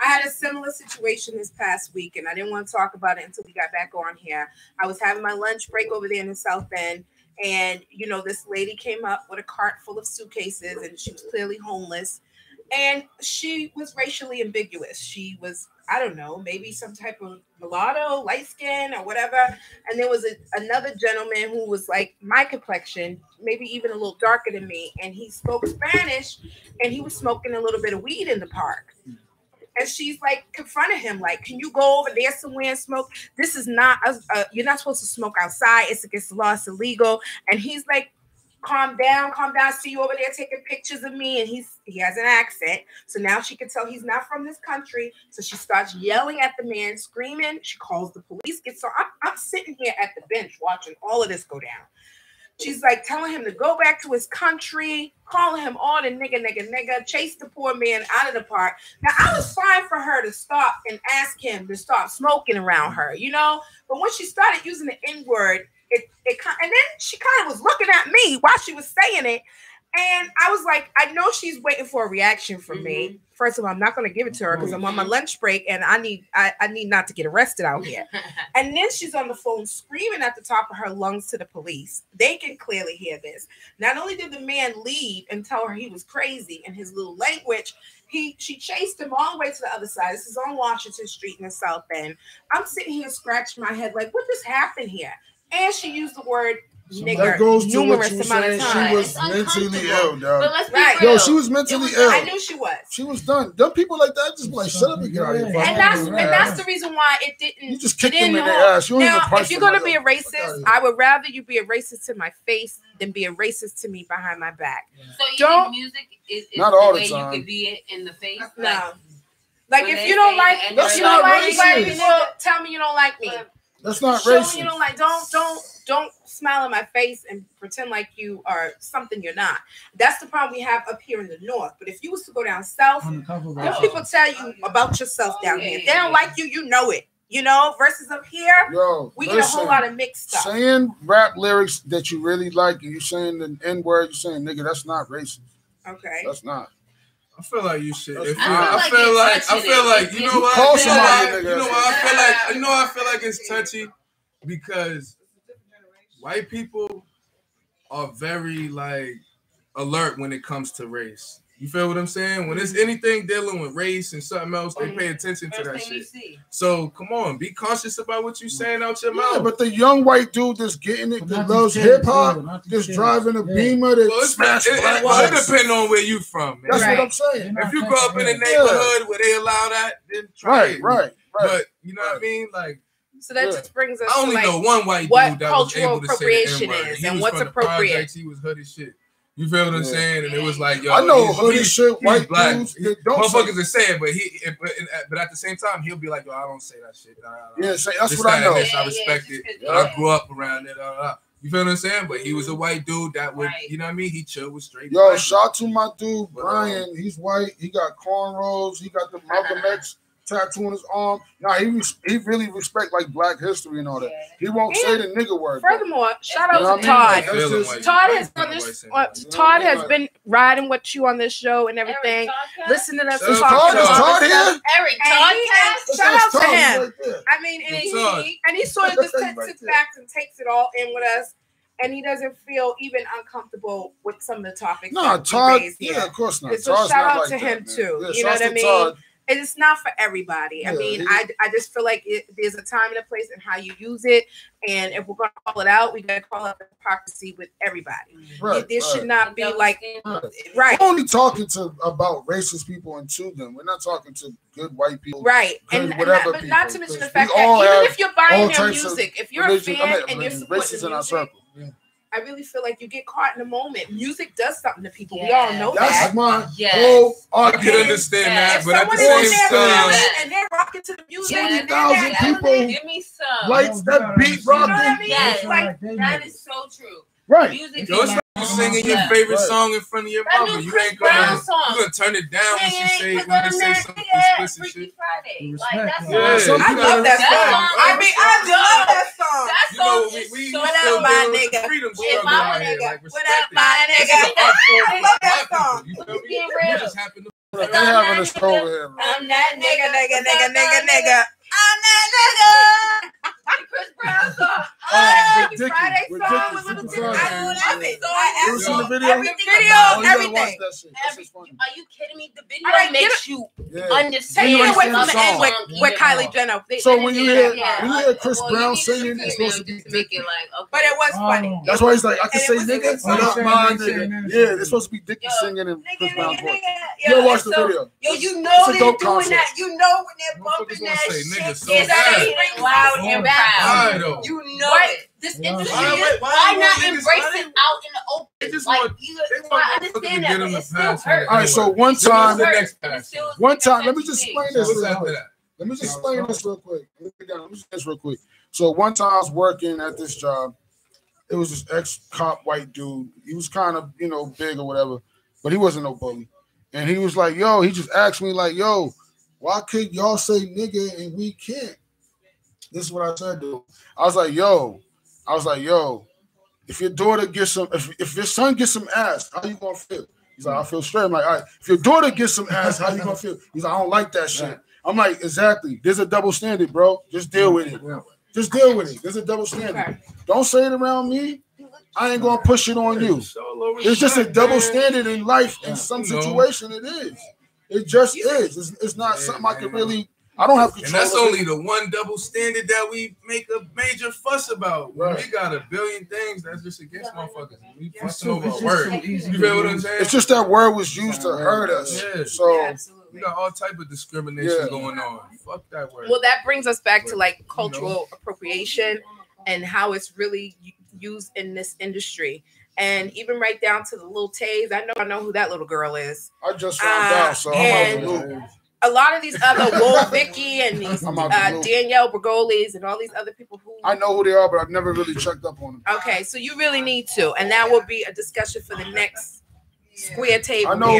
I had a similar situation this past week, and I didn't want to talk about it until we got back on here. I was having my lunch break over there in the South End, and you know, this lady came up with a cart full of suitcases, and she was clearly homeless. And she was racially ambiguous. She was, I don't know, maybe some type of mulatto, light skin or whatever. And there was another gentleman who was like my complexion, maybe even a little darker than me. And he spoke Spanish and he was smoking a little bit of weed in the park. And she's like, confronted him, like, can you go over there somewhere and smoke? This is not, you're not supposed to smoke outside. It's against the law. It's illegal. And he's like, calm down, see you over there taking pictures of me. And he has an accent. So now she can tell he's not from this country. So she starts yelling at the man, screaming. She calls the police. I'm sitting here at the bench watching all of this go down. She's like telling him to go back to his country, calling him all the nigga, chase the poor man out of the park. Now, I was fine for her to stop and ask him to stop smoking around her, you know? But when she started using the N-word, and then she kind of was looking at me while she was saying it. And I was like, I know she's waiting for a reaction from me. First of all, I'm not going to give it to her because I'm on my lunch break and I need not to get arrested out here. And then she's on the phone screaming at the top of her lungs to the police. They can clearly hear this. Not only did the man leave and tell her he was crazy in his little language, she chased him all the way to the other side. This is on Washington Street in the South End. I'm sitting here scratching my head like, what just happened here? And she used the word nigger that goes to numerous what you amount of times. She was mentally ill, dog. But let's be real. Yo, she was mentally ill. I knew she was. She was done. Dumb people like that just like shut up and get out of here. And that's the reason why it didn't. You just kicked them in the ass. You don't now, even punch if you're gonna be a racist, I would rather you be a racist to my face than be a racist to me behind my back. So you think music is not the all way the time. You could be it in the face? No. Like if you don't like, black people, tell me you don't like me. That's not Show racist. Me you don't like. Don't smile in my face and pretend like you are something you're not. That's the problem we have up here in the north. But if you was to go down south, people tell you about yourself down here. If they don't like you, you know it. You know, versus up here, we get a whole lot of mixed stuff. Saying rap lyrics that you really like, and you saying the N-word, you saying nigga, that's not racist. Okay, that's not. I feel like you should. I feel like you know what? I feel like it's touchy because white people are very like alert when it comes to race. You feel what I'm saying? When it's anything dealing with race and something else, they pay attention to that shit. So come on, be cautious about what you're saying out your mouth. But the young white dude that's getting it, that loves hip hop, that's driving a Beamer, that smash black. It depends on where you from. Man. That's what I'm saying. If you grow up in a neighborhood where they allow that, then try it. Right. But you know what I mean? Like So that just brings us I only to know one white dude what that was able cultural to say the appropriation N-word. is He and was what's from the appropriate. projects, he was hood as shit. You feel what I'm saying? And it was like, yo, I know hood as shit, white black. dudes that don't motherfuckers are saying, but at the same time, he'll be like, yo, I don't say that shit. Yeah, that's what I know. I respect it. I grew up around it. You feel what I'm saying? But he was a white dude that would, you know what I mean? He chilled with straight. Yo, shout out to my dude, Brian. He's white. He got cornrows. He got the Malcolm X tattoo on his arm. Nah, he really respect like Black history and all that. He won't say the nigga word. Furthermore, shout out to Todd. Todd has been riding with you on this show and everything. Listening to us talk. Todd here? Eric, Todd. Shout out to him. I mean, and he sort of just sits back and takes it all in with us. And he doesn't feel even uncomfortable with some of the topics. No, Todd. Yeah, of course not. So shout out to him too. You know what I mean? And it's not for everybody. I mean, I just feel like there's a time and a place and how you use it. And if we're going to call it out, we got to call out the hypocrisy with everybody. Right, this should not be like, right. We're only talking about racist people and to them. We're not talking to good white people. Right. And but not to mention the fact that even if you're buying their music, if you're a fan and you're supporting the music, I really feel like you get caught in the moment. Music does something to people. We all know that. That's my whole argument. I can understand that, but at the same time, and they're rocking to the music. 20,000 people. Give me some Lights that beat rocking. You know what I mean? Yes, like that is so true. Right. Music yo, it's like you singing your favorite song in front of your mother. You ain't gonna turn it down when she say some explicit shit. Friday. Like that's I love that song. I mean, I love that song. That song is what up, my nigga? What up, my nigga? I love that song. You just happen to. They having a stroll here. I'm that nigga. I'm that nigga. Chris Brown song. Friday song was a good. I love it. You seen the video? Everything. Are you kidding me? The video makes you understand. Take it away from the end with Kylie Jenner. So when you hear Chris Brown singing, it's supposed to be Dickie. But it was funny. That's why he's like, I can say nigga. My nigga. Yeah, it's supposed to be Dickie singing in Chris Brown's voice. You watch the video. Yo, you know they're doing that. You know when they're bumping that shit. It's loud and proud. You know it. This industry why not embrace it out in the open? Like, I understand that, but it still hurts. All right, so one time, let me just explain this real quick. So one time I was working at this job. It was this ex-cop white dude. He was kind of, big or whatever, but he wasn't no bully. And he was like, yo, he just asked me like, yo, why could y'all say nigga and we can't? This is what I said to him. I was like, yo, if your daughter gets some, if your son gets some ass, how you gonna feel? He's like, I feel straight. I'm like, all right, if your daughter gets some ass, how you gonna feel? He's like, I don't like that shit. I'm like, exactly. There's a double standard, bro. Just deal with it. Just deal with it. There's a double standard. Don't say it around me. I ain't gonna push it on you. There's just a double standard in life. In some situation, it is. It just is. It's not something I can really. I don't have control. And that's only the one double standard that we make a major fuss about. Right. We got a billion things that's just against motherfuckers. We fussing over a word. You feel what I'm saying? It's just that word was used to hurt us. Yeah. So we got all type of discrimination going on. Fuck that word. Well, that brings us back to like cultural appropriation and how it's really used in this industry. And even right down to the little Tays. I know who that little girl is. I just found out, so I'm out the loop. A lot of these other Will Vicky and these Danielle Bergolis and all these other people who I know who they are, but I've never really checked up on them. Okay, so you really need to, and that will be a discussion for the next square table. I know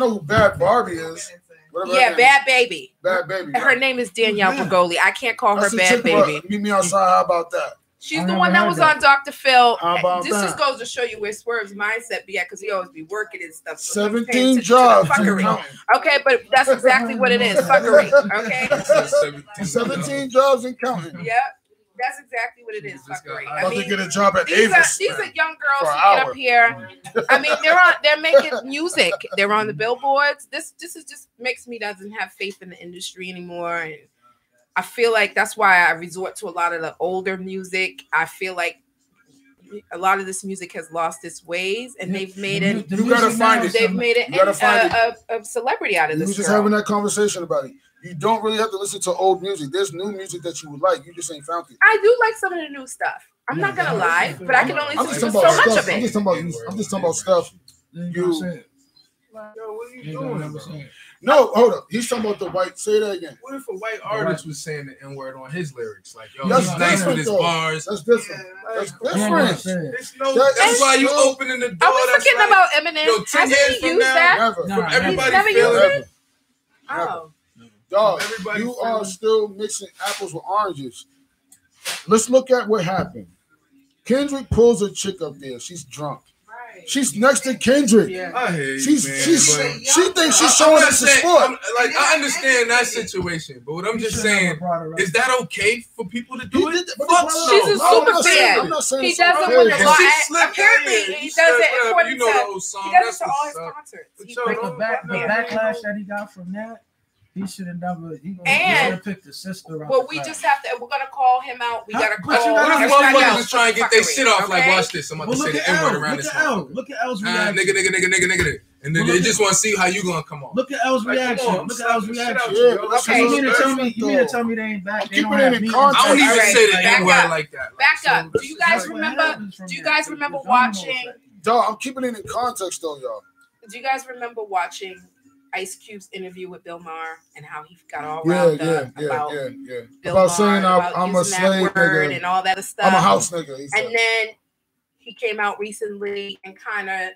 who Bad Barbie is. Bad Baby. Bad Baby. Her name is Danielle Bergoli. I can't call her Bad Baby. Meet me outside. How about that? She's the one that was on Dr. Phil. This just goes to show you where Swerve's mindset be at, because he always be working and stuff. So 17 jobs. Okay, but that's exactly what it is. Fuckery. Okay. 17 jobs and counting. Yep. That's exactly what it is. Fuckery. I mean, to get a job at Avis. These are young girls who get up here. I mean, they're making music. They're on the billboards. This is just makes me doesn't have faith in the industry anymore. And I feel like that's why I resort to a lot of the older music. I feel like a lot of this music has lost its ways, and they've made it. You gotta find it. They've made it a celebrity out of this. We were just girl. having that conversation about it. You don't really have to listen to old music. There's new music that you would like. You just ain't found it. I do like some of the new stuff. I'm not gonna lie, but I can only listen to so much of it. I'm just talking about stuff. Yo, what are you doing? No, hold up. He's talking about the white. Say that again. What if a white artist was saying the N-word on his lyrics? Like, yo, that's he's nice with his bars. That's different. That's different. That's why you opening the door. Are we forgetting about Eminem? Yo, 10 years from now, from everybody feeling. Oh. Dog, you are still mixing apples with oranges. Let's look at what happened. Kendrick pulls a chick up there. She's drunk. She's next to Kendrick. Yeah. I hear you, she thinks she's showing us a sport. Like, I understand that situation, but what I'm just saying is that okay for people to do it? She's a super fan. He does it when the law. Apparently, he does it according to. He does it to all his concerts. The backlash that he got from that. He should have never. He picked the sister out. Well, we just have to. We're gonna call him out. We gotta call. What if motherfuckers just try and get their shit off? Like, watch this. I'm about to say the N-word around this. Look at L's reaction. Nigga. And then they just want to see how you gonna come on. Look at L's reaction. Look at L's reaction. Okay. You mean to tell me they ain't back? They don't have I don't even say the N-word like that. Back up. Do you guys remember watching? Dog, I'm keeping it in context though, y'all. Do you guys remember watching Ice Cube's interview with Bill Maher and how he got all riled up about about saying I'm a slave nigga and all that stuff. I'm a house nigga. And then he came out recently and kind of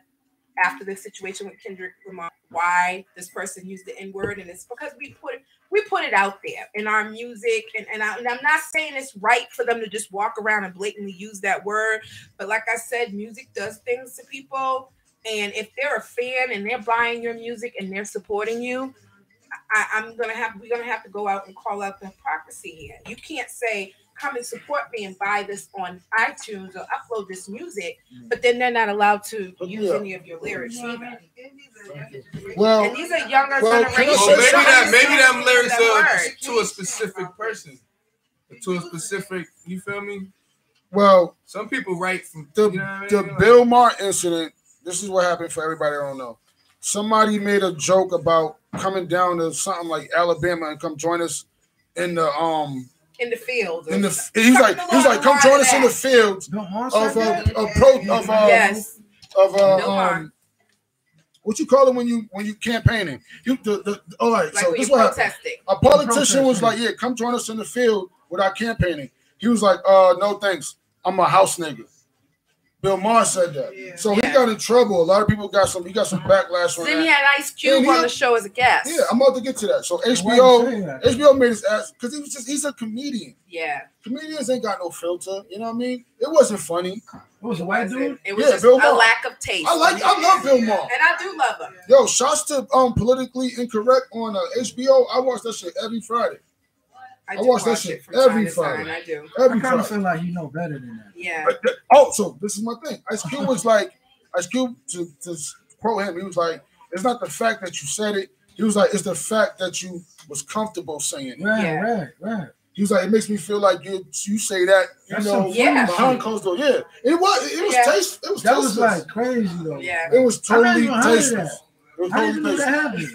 after the situation with Kendrick Lamar, why this person used the N-word, and it's because we put it out there in our music, and I'm not saying it's right for them to just walk around and blatantly use that word, but like I said, music does things to people. And if they're a fan and they're buying your music and they're supporting you, we're gonna have to go out and call out the hypocrisy here. You can't say, come and support me and buy this on iTunes or upload this music, but then they're not allowed to use any of your lyrics either. Well, and these are younger generations. Well, maybe them lyrics are to a specific person, to a specific. You feel me? Well, some people write from the Bill Maher incident. This is what happened for everybody that don't know. Somebody made a joke about coming down to something like Alabama and come join us in the field. He's like, come join us in the fields what you call it when you campaigning? All right. Like so this is what happened. A politician was like, yeah, come join us in the field without campaigning. He was like, no thanks. I'm a house nigga. Bill Maher said that. Yeah. So he got in trouble. A lot of people got some backlash on that. Then he had Ice Cube on the show as a guest. Yeah, I'm about to get to that. So HBO made his ass because he's a comedian. Yeah. Comedians ain't got no filter. You know what I mean? It wasn't funny. It was a white dude? It was just a lack of taste. I love Bill Maher. And I do love him. Yo, shouts to Politically Incorrect on HBO. I watch that shit every Friday. I watch that shit every Friday. I do. I kind of feel like you know better than that. Yeah. So this is my thing. Ice Cube was like, to quote him, he was like, it's not the fact that you said it. He was like, it's the fact that you was comfortable saying it. Right. He was like, it makes me feel like you say that, behind closed doors. Yeah. It was tasteless. It was that was like crazy though. Yeah. It was totally tasteless. I didn't know that happened.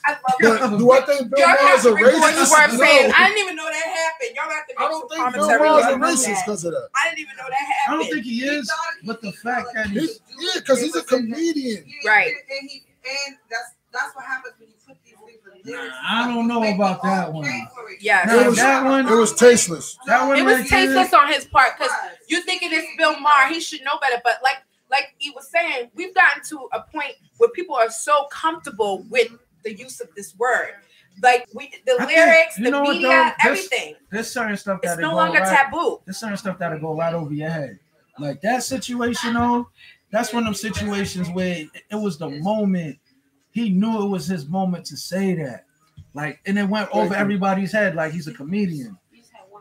I love that. Do I think Bill Maher is a racist? I didn't even know that happened. Y'all have to make some commentary. I don't think Bill Maher is a racist because of that. I didn't even know that happened. I don't think he is, but the fact that he's because he's a comedian. Right. And that's what happens when you put these things in lyrics. I don't know about that one. Yeah, it was tasteless. That one it was tasteless on his part because you're thinking it's Bill Maher. He should know better, but like he was saying, we've gotten to a point where people are so comfortable with the use of this word. Like the lyrics, the media, everything. There's certain stuff that it's no longer taboo. There's certain stuff that'll go right over your head. Like that situation, though, that's one of them situations where it was the moment he knew it was his moment to say that. Like, and it went over everybody's head like he's a comedian.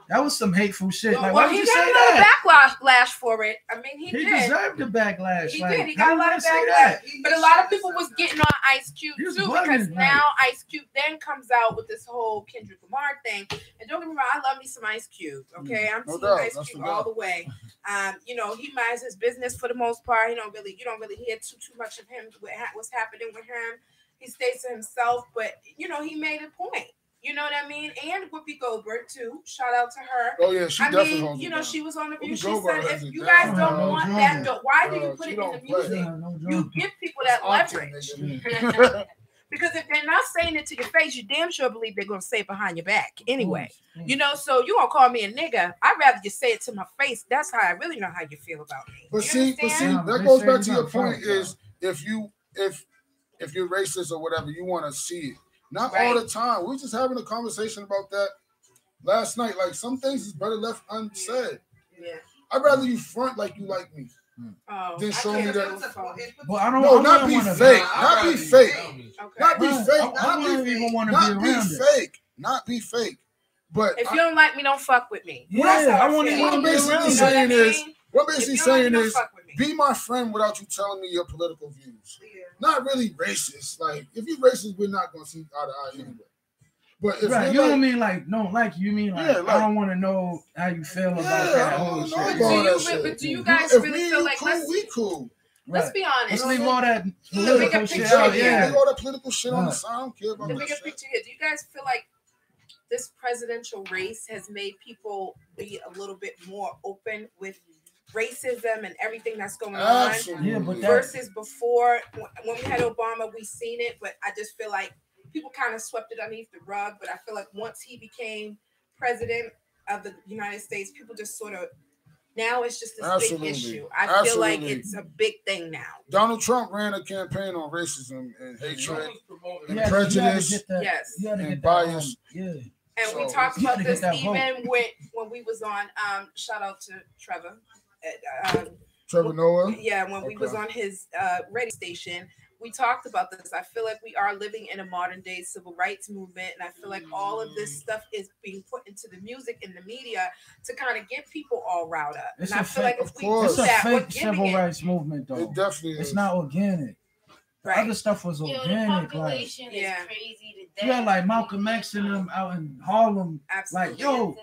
That was some hateful shit. Like, why did you say that? backlash for it. I mean, he did. Deserved the backlash. He did. He got a lot of backlash. But a lot of people was getting on Ice Cube too, because now Ice Cube then comes out with this whole Kendrick Lamar thing. And don't get me wrong, I love me some Ice Cube. Okay, I'm team Ice Cube all the way. You know, he minds his business for the most part. You don't really hear too much of him. What's happening with him? He stays to himself, but you know, he made a point. You know what I mean? And Whoopi Goldberg too. Shout out to her. Oh yeah, she definitely holds it down. She was on the View. She said, if you guys don't want that, why do you put it in the music? You give people that leverage. Because if they're not saying it to your face, you damn sure believe they're gonna say it behind your back anyway. You know, so you gonna call me a nigga? I'd rather just say it to my face. That's how I really know how you feel about me. But see, that goes back to your point. Is if you're racist or whatever, you want to see it. Not all the time. We were just having a conversation about that last night. Like, some things is better left unsaid. Yeah. I'd rather you front like you like me than show me that. But I don't. Not be fake. Not be fake. Not be fake. I don't even want to be around fake. Not be fake. But if you don't like me, don't fuck with me. Yeah, I want to. What I'm basically saying is, be my friend without you telling me your political views. Not really racist. Like, if you're racist, we're not gonna see eye to eye anyway. But if you don't mean like don't like you mean like, I don't want to know how you feel about that whole shit. But do you guys really feel like we cool? Let's be honest. Let's leave all that political shit out. Leave all that political shit on the side. I don't care about the bigger picture here. Do you guys feel like this presidential race has made people be a little bit more open with racism and everything that's going on versus before? When we had Obama, we seen it, but I just feel like people kind of swept it underneath the rug. But I feel like once he became president of the United States, people just sort of, now it's just this big issue. I feel like it's a big thing now. Donald Trump ran a campaign on racism and hatred and prejudice and bias. And we talked about this even when we was on, shout out to Trevor. Trevor Noah? Yeah, when we was on his radio station, we talked about this. I feel like we are living in a modern day civil rights movement, and I feel like all of this stuff is being put into the music and the media to kind of get people all riled up. And I feel like if we do that, we're giving civil rights movement, though. It definitely is. It's not organic. The other stuff was organic. The population is crazy today. Yeah, like Malcolm X and them out in Harlem. Absolutely. Like,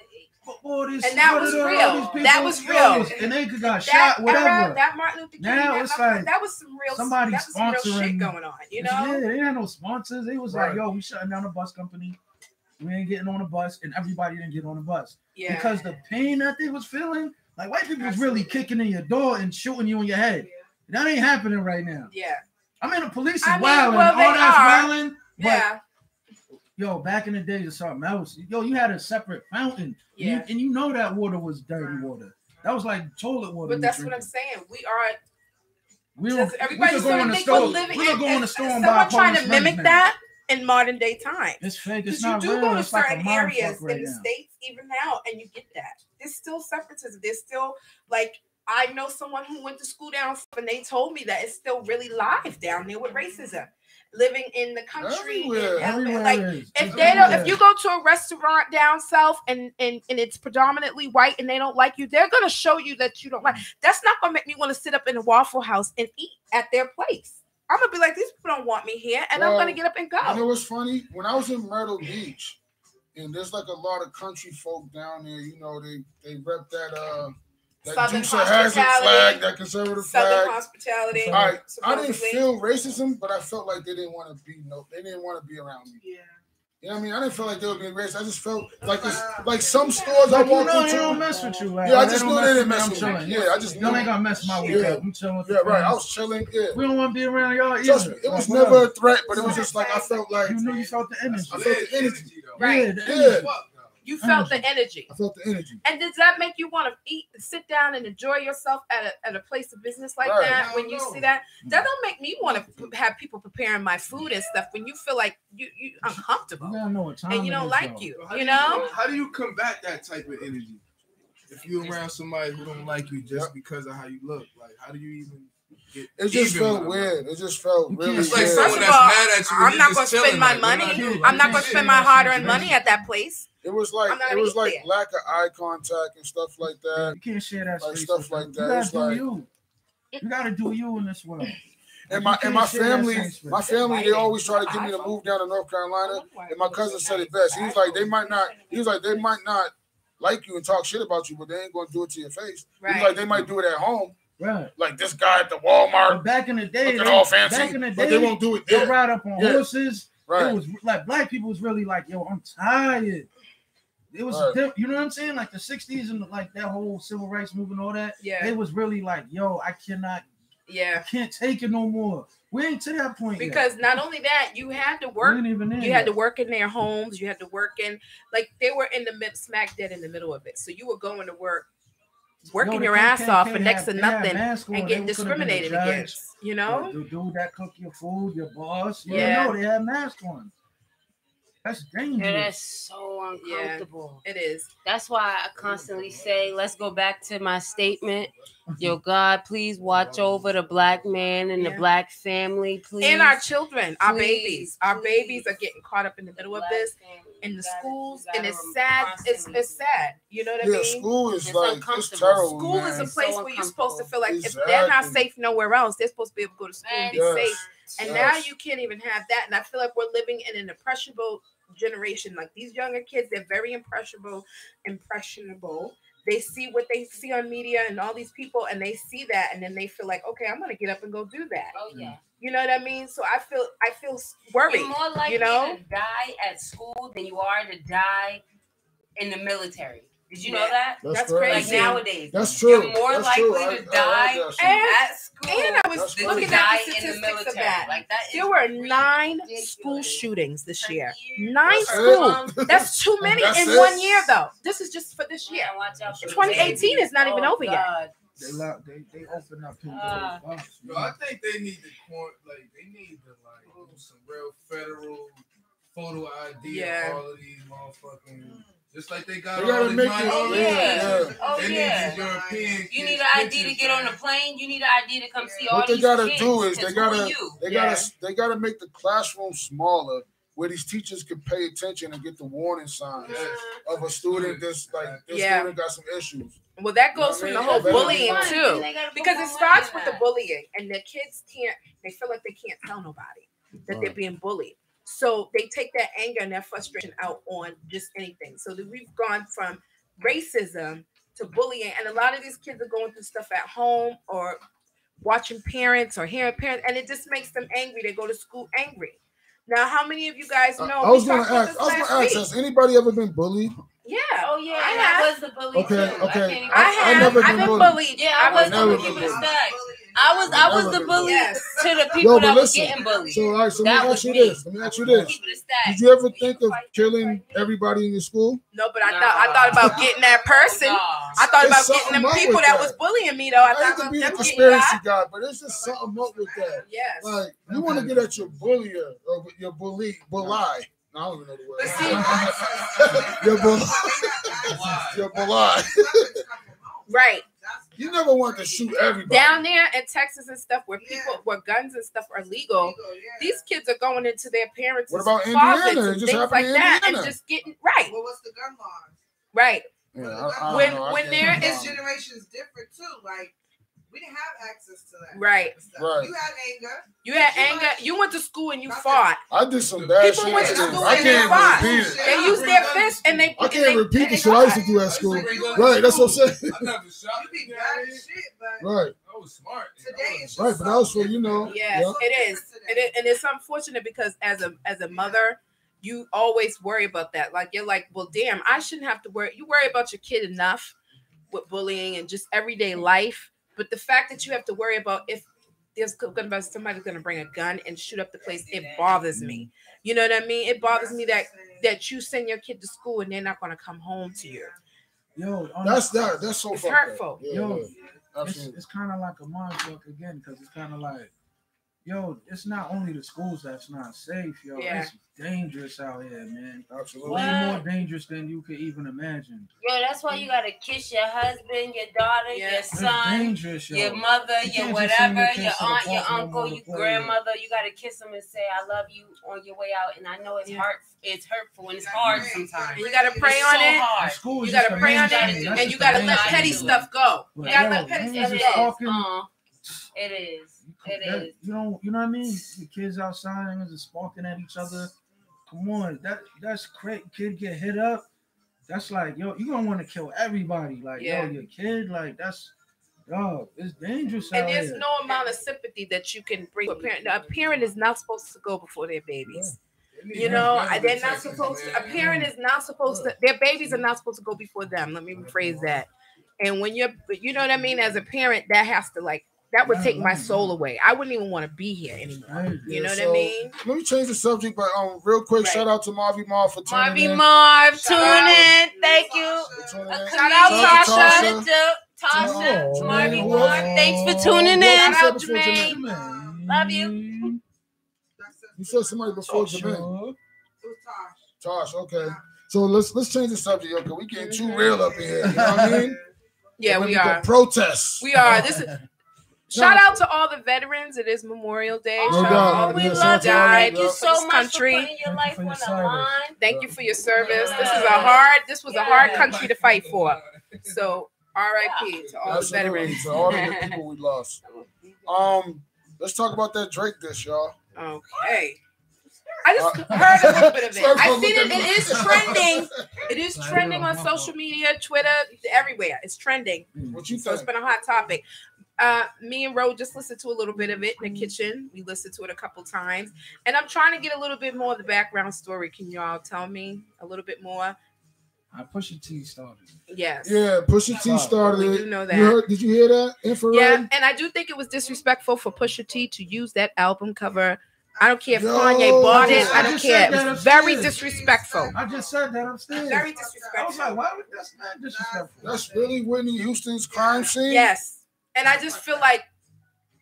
and that was real. That was real. And they got shot, whatever. That Martin Luther King. Now it's like that was some real. Somebody sponsoring real shit going on. You know? Yeah, they had no sponsors. They was like, "Yo, we shutting down the bus company. We ain't getting on the bus," and everybody didn't get on the bus because the pain that they was feeling. Like, white people was really kicking in your door and shooting you in your head. That ain't happening right now. Yeah. I mean, the police is wilding. All that's wilding. Yeah. Yo, back in the days or something else. Yo, you had a separate fountain. Yeah. And you know that water was dirty water. That was like toilet water. But that's what I'm saying. We don't. Everybody's going to think we're living. We don't go in the store and buy. Someone trying to mimic that in modern day times. It's fake. It's not real. You do go to certain areas right in the States even now, and you get that. There's still separatism. There's still like. I know someone who went to school down, and they told me that it's still really live down there with racism, living in the country. Everywhere. If you go to a restaurant down south and it's predominantly white and they don't like you, they're gonna show you that you don't like. That's not gonna make me want to sit up in a Waffle House and eat at their place. I'm gonna be like, these people don't want me here, and I'm gonna get up and go. You know what's funny? When I was in Myrtle Beach, and there's like a lot of country folk down there. You know, they rep that Southern flag, that conservative Southern flag. hospitality. All right, I didn't feel racism, but I felt like they didn't want to be around me. Yeah. You know what I mean? I didn't feel like they were being racist. I just felt like this, like some stores I walked into. They don't mess with you. Like, I just knew they didn't mess with me. Yeah, I just knew. Y'all ain't gonna mess my week up. I'm chilling. Yeah, right. I was chilling. Yeah. We don't want to be around y'all either. Trust me, it was never a threat, but it was just like I felt like you knew you felt the energy. I felt the energy. Right. Yeah. You felt the energy. I felt the energy. And does that make you want to sit down and enjoy yourself at a place of business like that? When you see that, that don't make me want to have people preparing my food and stuff. When you feel like you uncomfortable, and you don't like you, you know. How do you combat that type of energy? If you're around somebody who don't like you just because of how you look, like how do you even? It just felt weird. It just felt really weird. Like someone that's mad at you. I'm not going to spend my money. I'm not going to spend my hard-earned money at that place. It was like lack of eye contact and stuff like that. You can't share that space. Stuff like that. It's like you gotta do you in this world. And my family, they always try to get me to move down to North Carolina. And my cousin said it best. He was like, they might not like you and talk shit about you, but they ain't gonna do it to your face. Right. He was like, they might do it at home. Right. Like this guy at the Walmart. But back in the day, all fancy, but they won't do it there. They ride up on horses. Right. It was like black people was really like, yo, I'm tired. It was, you know what I'm saying? Like the 60s and like that whole civil rights movement, all that. Yeah. It was really like, yo, I cannot. Yeah. I can't take it no more. We ain't to that point because yet. Not only that, you had to work. You had to work in their homes. You had to work in, like they were in the smack dead in the middle of it. So you were going to work, working your ass off for next to nothing and getting discriminated against. You know, the dude that cook your food, your boss. You know, they had masks on. That's dangerous. And that's so uncomfortable. Yeah, it is. That's why I constantly say, let's go back to my statement. Yo, God, please watch over the black man and the black family, please. And our children, our babies. Our babies are getting caught up in the middle of this in the schools. And it's sad. It's sad. You know what I mean? School is like, it's terrible. School is a place where you're supposed to feel like if they're not safe nowhere else, they're supposed to be able to go to school and be safe. And now you can't even have that. And I feel like we're living in an impressionable generation. Like these younger kids, they're very impressionable. They see what they see on media and all these people, and they see that, and then they feel like, okay, I'm gonna get up and go do that. Oh yeah. You know what I mean? So I feel worried. You're more likely to die at school than you are to die in the military. Did you know that? That's crazy. Like nowadays. That's true. You're more likely to die at school. And I was looking at the statistics of that. Like that there were 9 school shootings this year. 9 schools. That's too many in 1 year, though. This is just for this year. 2018 is not even over yet. They open up. I think they need to do some real federal photo ID on all of these motherfucking. Just like they got all these money. You need an ID to get on the plane. You need an ID to come see all these kids. What they gotta do is they gotta make the classroom smaller where these teachers can pay attention and get the warning signs of a student that's like this student got some issues. Well, that goes from the whole bullying too, because it starts with the bullying, and the kids they feel like they can't tell nobody that they're being bullied. So they take that anger and that frustration out on just anything. So we've gone from racism to bullying, and a lot of these kids are going through stuff at home or watching parents or hearing parents, and it just makes them angry. They go to school angry. Now, how many of you guys know? I was going to ask, has anybody ever been bullied? Yeah. Oh yeah. I was the bully too. Okay. I've been bullied. Yeah, I was the bully. I was the bully to the people that were getting bullied. So, all right, so let me ask you this. Did you ever think of killing everybody in your school? No, but I thought about getting that person. I thought about getting them people that was bullying me, though. I hate to be a conspiracy guy, but it's just something up with that. Yes. Like, you want to get at your bullier or your bully. I don't even know the word. Your bully. Right. You never want to shoot everybody. Down there in Texas and stuff where where guns and stuff are legal, these kids are going into their parents' closets and things like that and just getting right. Well, what's the gun laws? Right. Yeah, when there is generations different too, like we didn't have access to that. Right. You had anger. You went to school and you fought. I did some bad shit. People went to school and they fought. They used their fists and they. I can't repeat the shit I used to do at school. Right. That's what I'm saying. You be bad as shit, but right. I was smart. Today is right, but that was for Yes, it is. And it's unfortunate because as a mother, you always worry about that. Like you're like, well, damn, I shouldn't have to worry. You worry about your kid enough with bullying and just everyday life. But the fact that you have to worry about if there's somebody's going to bring a gun and shoot up the place, it bothers me. You know what I mean? It bothers me that you send your kid to school and they're not going to come home to you. Yo, that's so hurtful. Yeah, yo, it's kind of like a mind fuck again because it's kind of like, yo, it's not only the schools that's not safe, yo. Yeah. It's dangerous out here, man. Absolutely. Way more dangerous than you could even imagine. Yo, that's why you gotta kiss your husband, your daughter, your son, dangerous, your mother, your whatever, your aunt, your uncle, your grandmother. You gotta kiss them and say, "I love you" on your way out. And I know it's hurtful, and it's hard sometimes. You gotta pray on it. You gotta pray on it, and you gotta let petty stuff go. You gotta let petty stuff go. It is. You know what I mean? The kids outside and just sparking at each other. Come on, that's crazy. Kid get hit up. That's like, yo, you gonna want to kill everybody. Like, yo, your kid, like that's, yo, it's dangerous. And there's no amount of sympathy that you can bring to a parent. A parent is not supposed to go before their babies. You know, they're not supposed to. A parent is not supposed to. Their babies are not supposed to go before them. Let me rephrase that. And when you know what I mean, as a parent, that has to that would take my soul away. I wouldn't even want to be here anymore. You know what I mean? Let me change the subject, but real quick, shout out to Marvy Marv for tuning in. Marvy Marv, tune in. Thank you. Shout out Tasha. Tasha. Marvy Marv, thanks for tuning in. Shout out Jermaine. Love you. You said somebody before Jermaine. Tosh, okay. So let's change the subject, okay? We getting too real up in here. You know what I mean? Yeah, we are. Protests. We are. This is. Shout out to all the veterans. It is Memorial Day. We love you so much for putting your life on the line. Thank you for your service. This was a hard country to fight for. So R.I.P. to all the veterans. To all the people we lost. Let's talk about that Drake dish, y'all. Okay. I just heard a little bit of it. I see it. It is trending. It is trending on social media, Twitter, everywhere. It's trending. What you think? So it's been a hot topic. Me and Ro just listened to a little bit of it in the kitchen. We listened to it a couple times, and I'm trying to get a little bit more of the background story. Can y'all tell me a little bit more? Pusha T started. Yes. Yeah, Pusha T started it. We do know that. Did you hear that? Infrared? Yeah, and I do think it was disrespectful for Pusha T to use that album cover. I don't care if Kanye bought it. I don't care. It was very disrespectful. I just said that upstairs. Very disrespectful. I was like, why would that's not disrespectful? That's really Whitney Houston's crime scene? Yes. And I just feel like,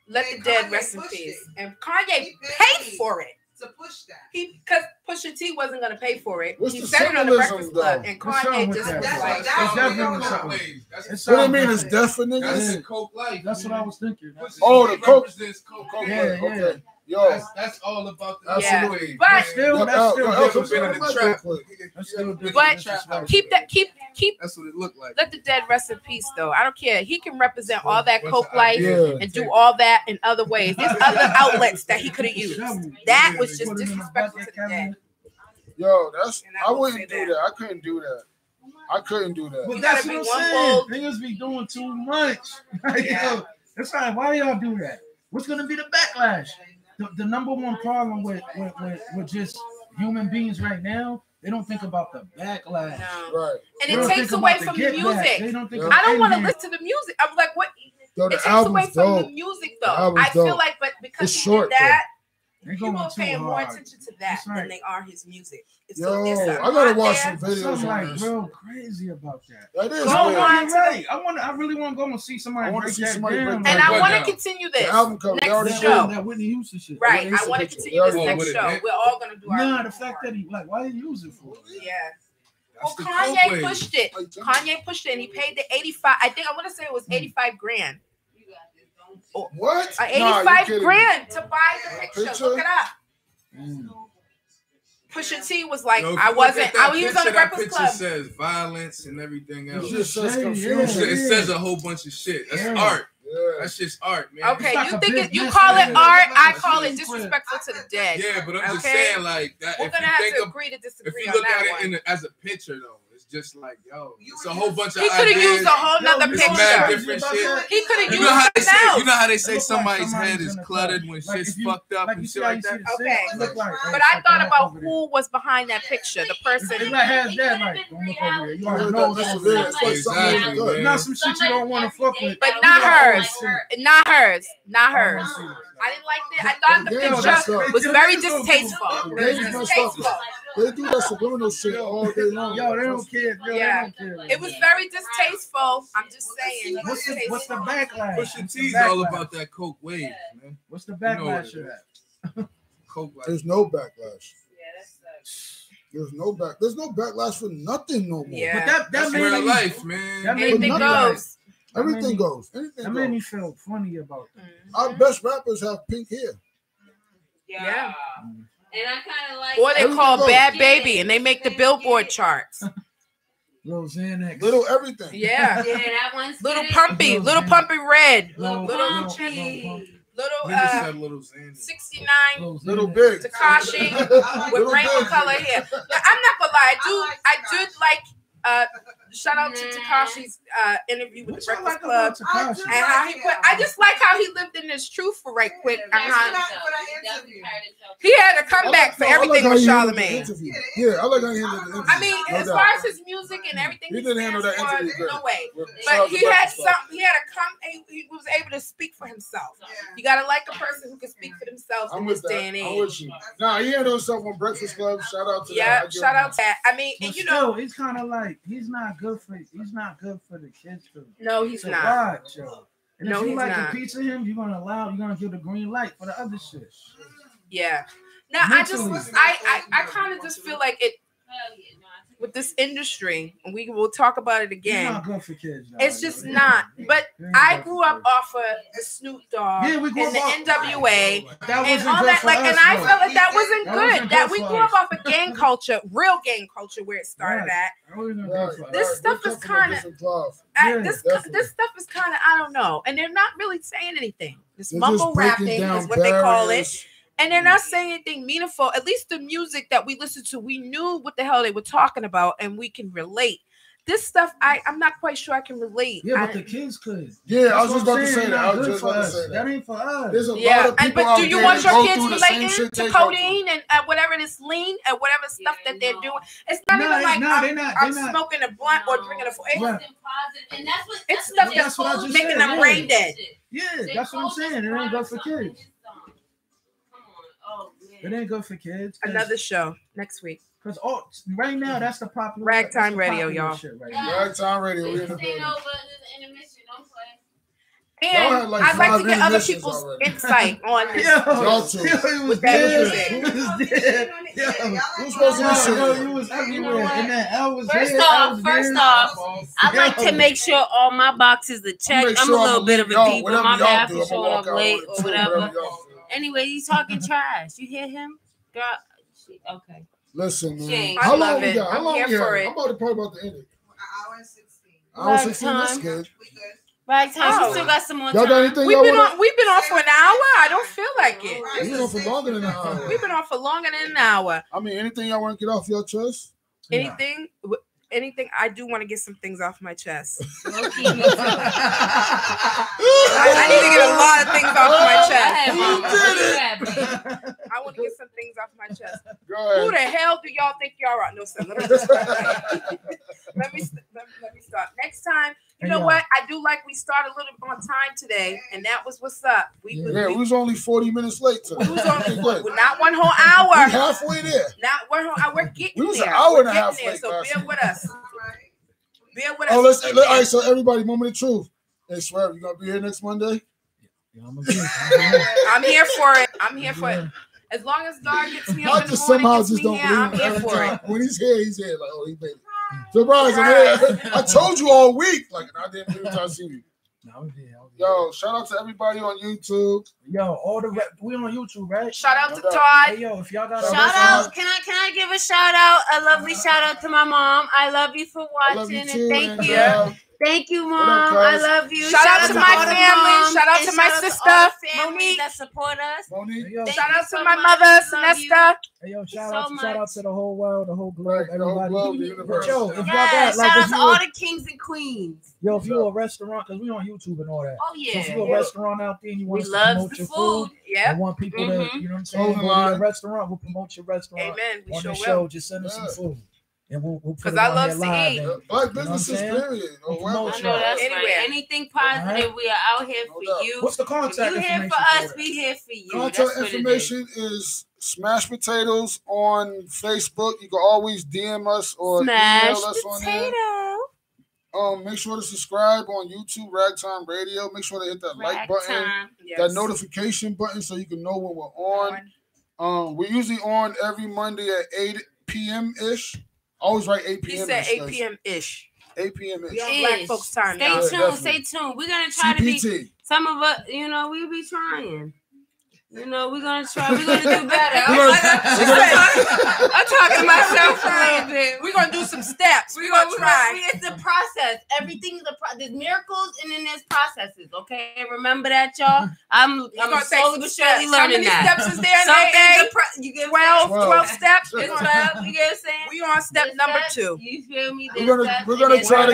let the dead rest in peace. And Kanye paid for it. To push that. Because Pusha T wasn't going to pay for it. What's he the said it on the Breakfast symbolism, Club. though? And Kanye just was like, it's definitely something. What do you mean it's death for niggas? That's the coke life. That's what I was thinking. Oh, the coke. Yeah. Okay. Yo, that's all about the absolutely. But that's still But keep that's what it looked like. Let the dead rest in peace, though. I don't care. He can represent all that coke life and do all that in other ways. There's other outlets that he could have used. That was just disrespectful to the dead. Yo, I wouldn't do that. I couldn't do that. But that's what I'm saying. Niggas be doing too much. Yo, that's right. Why y'all do that? What's gonna be the backlash? The number one problem with just human beings right now, they don't think about the backlash. No. Right. And it takes away from the music. I don't want to listen to the music. I'm like, what? Yo, it takes away from the music, though. I feel like, but because he did that, people are paying more attention to that than they are his music. Yo, I gotta watch some videos. I'm like real crazy about that. That is right. I really want to go and see somebody. And I want to continue this next show. That Whitney Houston shit. Right. I want to continue this next show. We're all gonna do our. Nah, the fact that he like, why did he use it for? Yeah. Well, Kanye pushed it. Kanye pushed it, and he paid the 85. I think I want to say it was 85 grand. What? 85 grand to buy the picture. Look it up. Pusha T was like, he was on the Breakfast Club. It says violence and everything else. It just says confusion. It says a whole bunch of shit. That's art. Yeah. That's just art, man. Okay, you call it art, I call it disrespectful to the dead. Yeah, but I'm just saying like that. We're gonna have to agree to disagree on that one. If you look at it as a picture, though. Just like, yo, it's a whole bunch of ideas. He could have used a whole nother picture. Different shit. He could have used something else. You know how they say somebody's head is cluttered when shit's fucked up and shit like that? Okay. But I thought about who was behind that picture. The person. It's like, don't look over here. You already know this is Exactly. Not some shit you don't want to fuck with. But not hers. Not hers. Not hers. I didn't like that. I thought the picture was very distasteful. They do that subliminal shit all day long. Yo, they don't care. Yo, Yeah. they don't care. It was very distasteful. I'm just saying. What's the backlash? Pusha T's all about that coke wave, man. What's the backlash of that? Coke. There's no backlash. Yeah, that's There's no backlash for nothing no more. Yeah. But That's made real me, life, man. That made me Anything goes. Everything goes. That made me feel funny about that. Our best rappers have pink hair. Yeah. And I kind of like. Or they call Bad Baby, and they make the Billboard charts. Little Xanax. Little everything. Yeah. Yeah, that one's Little good. Pumpy, Little Pumpy Red, Little Pumpy, Niggas said Little Xanny. 69, Little Big. Takashi with rainbow color hair. Now, I'm not gonna lie, I did like shout out to Takashi's interview with the Breakfast Club and how he put. I just like how he lived in his truth for right quick. He had a comeback for everything with Charlamagne. Yeah, I like how he handled the interview. I mean, as far as his music and everything, he didn't handle that interview. No way. But he had some. He had a come. He was able to speak for himself. You gotta like a person who can speak for themselves in this day and age. I'm with you. Nah, he handled himself on Breakfast Club. Shout out to that. Yeah, shout out to that. I mean, and But you know, it's kind of like he's not good for the kids to. no, he's not. Watch, yo. And No, if you he's like not. a piece of him, you're gonna give the green light for the other shit. Yeah. Now I kind of just feel like it with this industry, and we will talk about it It's again. not good for kids. Though. It's just not. But I grew up off of the Snoop Dogg Yeah, we grew and the up NWA That and wasn't all good that. for Like, us, and I though. felt like that wasn't That good. wasn't That good we for grew up us. off of gang culture, real gang culture, where it started Right. at. That wasn't good for us. This stuff is kind of Yeah, this definitely. stuff is kind of I don't know, and they're not really saying anything. This They're mumble just breaking rapping down is what they call it. barriers. And they're not saying anything meaningful. At least the music that we listened to, we knew what the hell they were talking about, and we can relate. This stuff, I'm not quite sure I can relate. Yeah, but the kids could. Yeah, I was That's just what about I'm to say saying. that. I Not was good just for about to us. say That that. ain't for us. There's a lot Yeah, of people but out do you there want that your go kids through the same relating shit to they go through. codeine and whatever this lean and whatever stuff that they're doing? It's not No, even like no, they're not- I'm they're not. smoking a blunt or drinking a. It's, Right. And that's what it's stuff that's what I just making said, them yeah. brain dead. Yeah, that's what I'm saying. It ain't good for kids. It ain't good for kids. Another show next week. Because right now that's the popular Ragtime that's the Radio, popular y'all. shit right Yeah. now. Ragtime Radio. We in the building. And Y'all had like I'd like 5 to get other intermissions people's already. insight on this. Y'all too. He was that dead. music. He was dead. Yo, Who's supposed to be yo, sitting? you was everywhere. And that L was First dead, off, L was dead. I like to make sure all my boxes are checked. Make I'm sure a little bit of a y'all, diva. whatever My y'all bad do, for I'ma showing walk up out late on it or too, whatever. y'all do. Anyway, he's talking trash. You hear him? Girl, okay. Listen, man. Shame. How I long love we it. got? How I'm long here we for got? it. I'm about to probably about to end it. Hour and 16. Hour 16. That's Ragtime. good. We good. Right time. Oh. We still got some more Y'all got time. anything We've y'all been want? on for an hour. I don't feel like it. We've been on for longer than an hour. We've been on for longer than an hour. I mean, anything y'all want to get off your chest? Anything? Anything? I do want to get some things off my chest. I need to get a lot of things off my chest. I want to get some things off my chest. Go Who ahead. the hell do y'all think y'all are? No, sir. Let me start. Next time, you know what? I do like we started a little on time today, and that was what's up. We was only 40 minutes late today. we was on not one whole We hour. halfway there. Not one whole hour. We're getting We was there. an hour We're and a getting half there, late so last bear week. with us. Bear with Oh, us. all right. So everybody, moment of truth. Hey, Swear, you gonna be here next Monday? I'm here for it. I'm here for it. As long as God gets me I up in the just morning, somehow gets just me don't here, believe I'm him here every for it. time. When he's here. Like, oh, he made it. Surprise! I told you all week. Like, I didn't believe I seen you. Yo, shout out to everybody on YouTube. Yo, we on YouTube, right? Shout out to No doubt. Todd. Hey, yo, if y'all got Shout out! Can I give a shout out? A lovely shout out to my mom. I love you for I love watching you too. and thank and, you. Thank you, up, Mom. guys? I love you. Shout out to my all the family. moms, Shout out and to my shout sister, all the families Monique. that support us. Monique. Hey, yo, Shout out to so my much. mother, Love Semester. Hey, yo, shout so out much. to the whole world, the whole globe, Right, the whole everybody. globe, the But universe. yo, if y'all Yes, got like, shout out if to you all were- the kings and queens. yo, if you're a restaurant, because we on YouTube and all that. Oh So if yeah. you're a restaurant out there and you want We us to love promote the your food. food, Yeah. I want people to, Mhm. you know what I'm saying, Clothing go to line. your restaurant, we'll promote your restaurant Amen. We on sure the will. show. Just send us some Yeah. food. and we'll put because I love to eat. Black businesses, period. I know that's right. Anything positive, we are out here for you. What's the contact information? You here for us, we here for you. Contact information is Smash Potatoes on Facebook. You can always DM us or email us on there. Make sure to subscribe on YouTube, Ragtyme Radio. Make sure to hit that like button, that notification button, so you can know when we're on. We're usually on every Monday at 8 p.m. ish. Always write 8 p.m. He said 8 p.m. ish. 8 p.m. ish. Black folks time. Stay tuned. We're gonna try to be. Some of us, we be trying. We're gonna try. We're gonna do better. I'm talking to myself a little bit. We're gonna do some steps. We're gonna try. It's the process. Everything is there's miracles and then there's processes. Okay, remember that, y'all. I'm slowly but surely learning that. How many steps is there? You get 12 steps. 12. You get what I'm saying? We on step number 2. You feel me? We're gonna try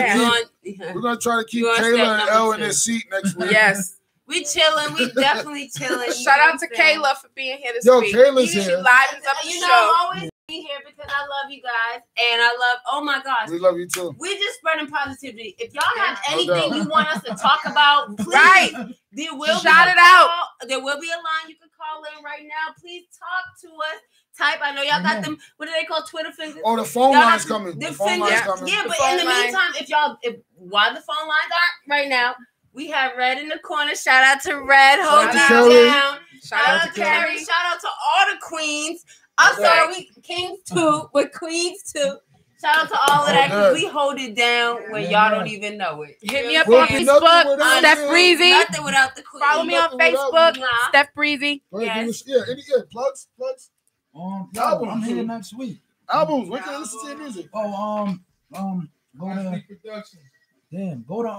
to keep Kayla and Elle in their seat next week. Yes. We chilling. We definitely chilling. Shout out to Kayla for being here this week. Kayla's here. She livens up the show. I'm always be here because I love you guys. And I love, oh my gosh. We love you too. We just spreading positivity. If y'all have anything you want us to talk about, please. There will shout it out. There will be a line you can call in right now. Please talk to us. Type. I know y'all got them. What do they call Twitter fingers? Oh, the phone line's coming. The phone line's coming. Yeah, but in the meantime, while the phone lines aren't right now, we have Red in the corner. Shout out to Red. Hold it down. Shout out to Carrie. Shout out to all the queens. I'm sorry, we kings too, but queens too. Shout out to all of that because we hold it down when y'all don't even know it. Hit me up on Facebook, Steph Breezy. Nothing without the queen. Follow me on Facebook, Steph Breezy. Yes. Any plugs? Albums. I'm here next week. Albums. Where can I listen to your music? Go to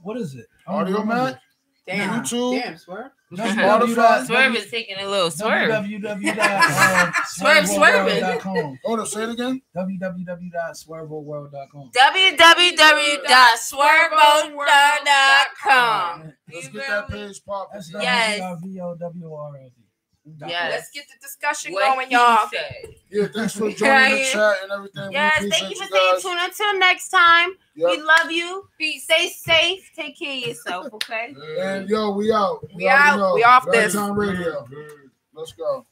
what is it? Audio Mac. Damn. YouTube. Damn, Swerve. Swerve is taking a little swerve. www.swerving.com. Oh, say it again. www.swervoworld.com. www.swervoworld.com. Let's get that page popping. Yes. VOWRLD. Yes. Let's get the discussion going, y'all. Yeah, thanks for joining the chat and everything. Yes, thank you for staying tuned. Until next time, we love you. Stay safe. Take care of yourself, okay? And we out. We out. We off this. Ragtyme Radio. Let's go.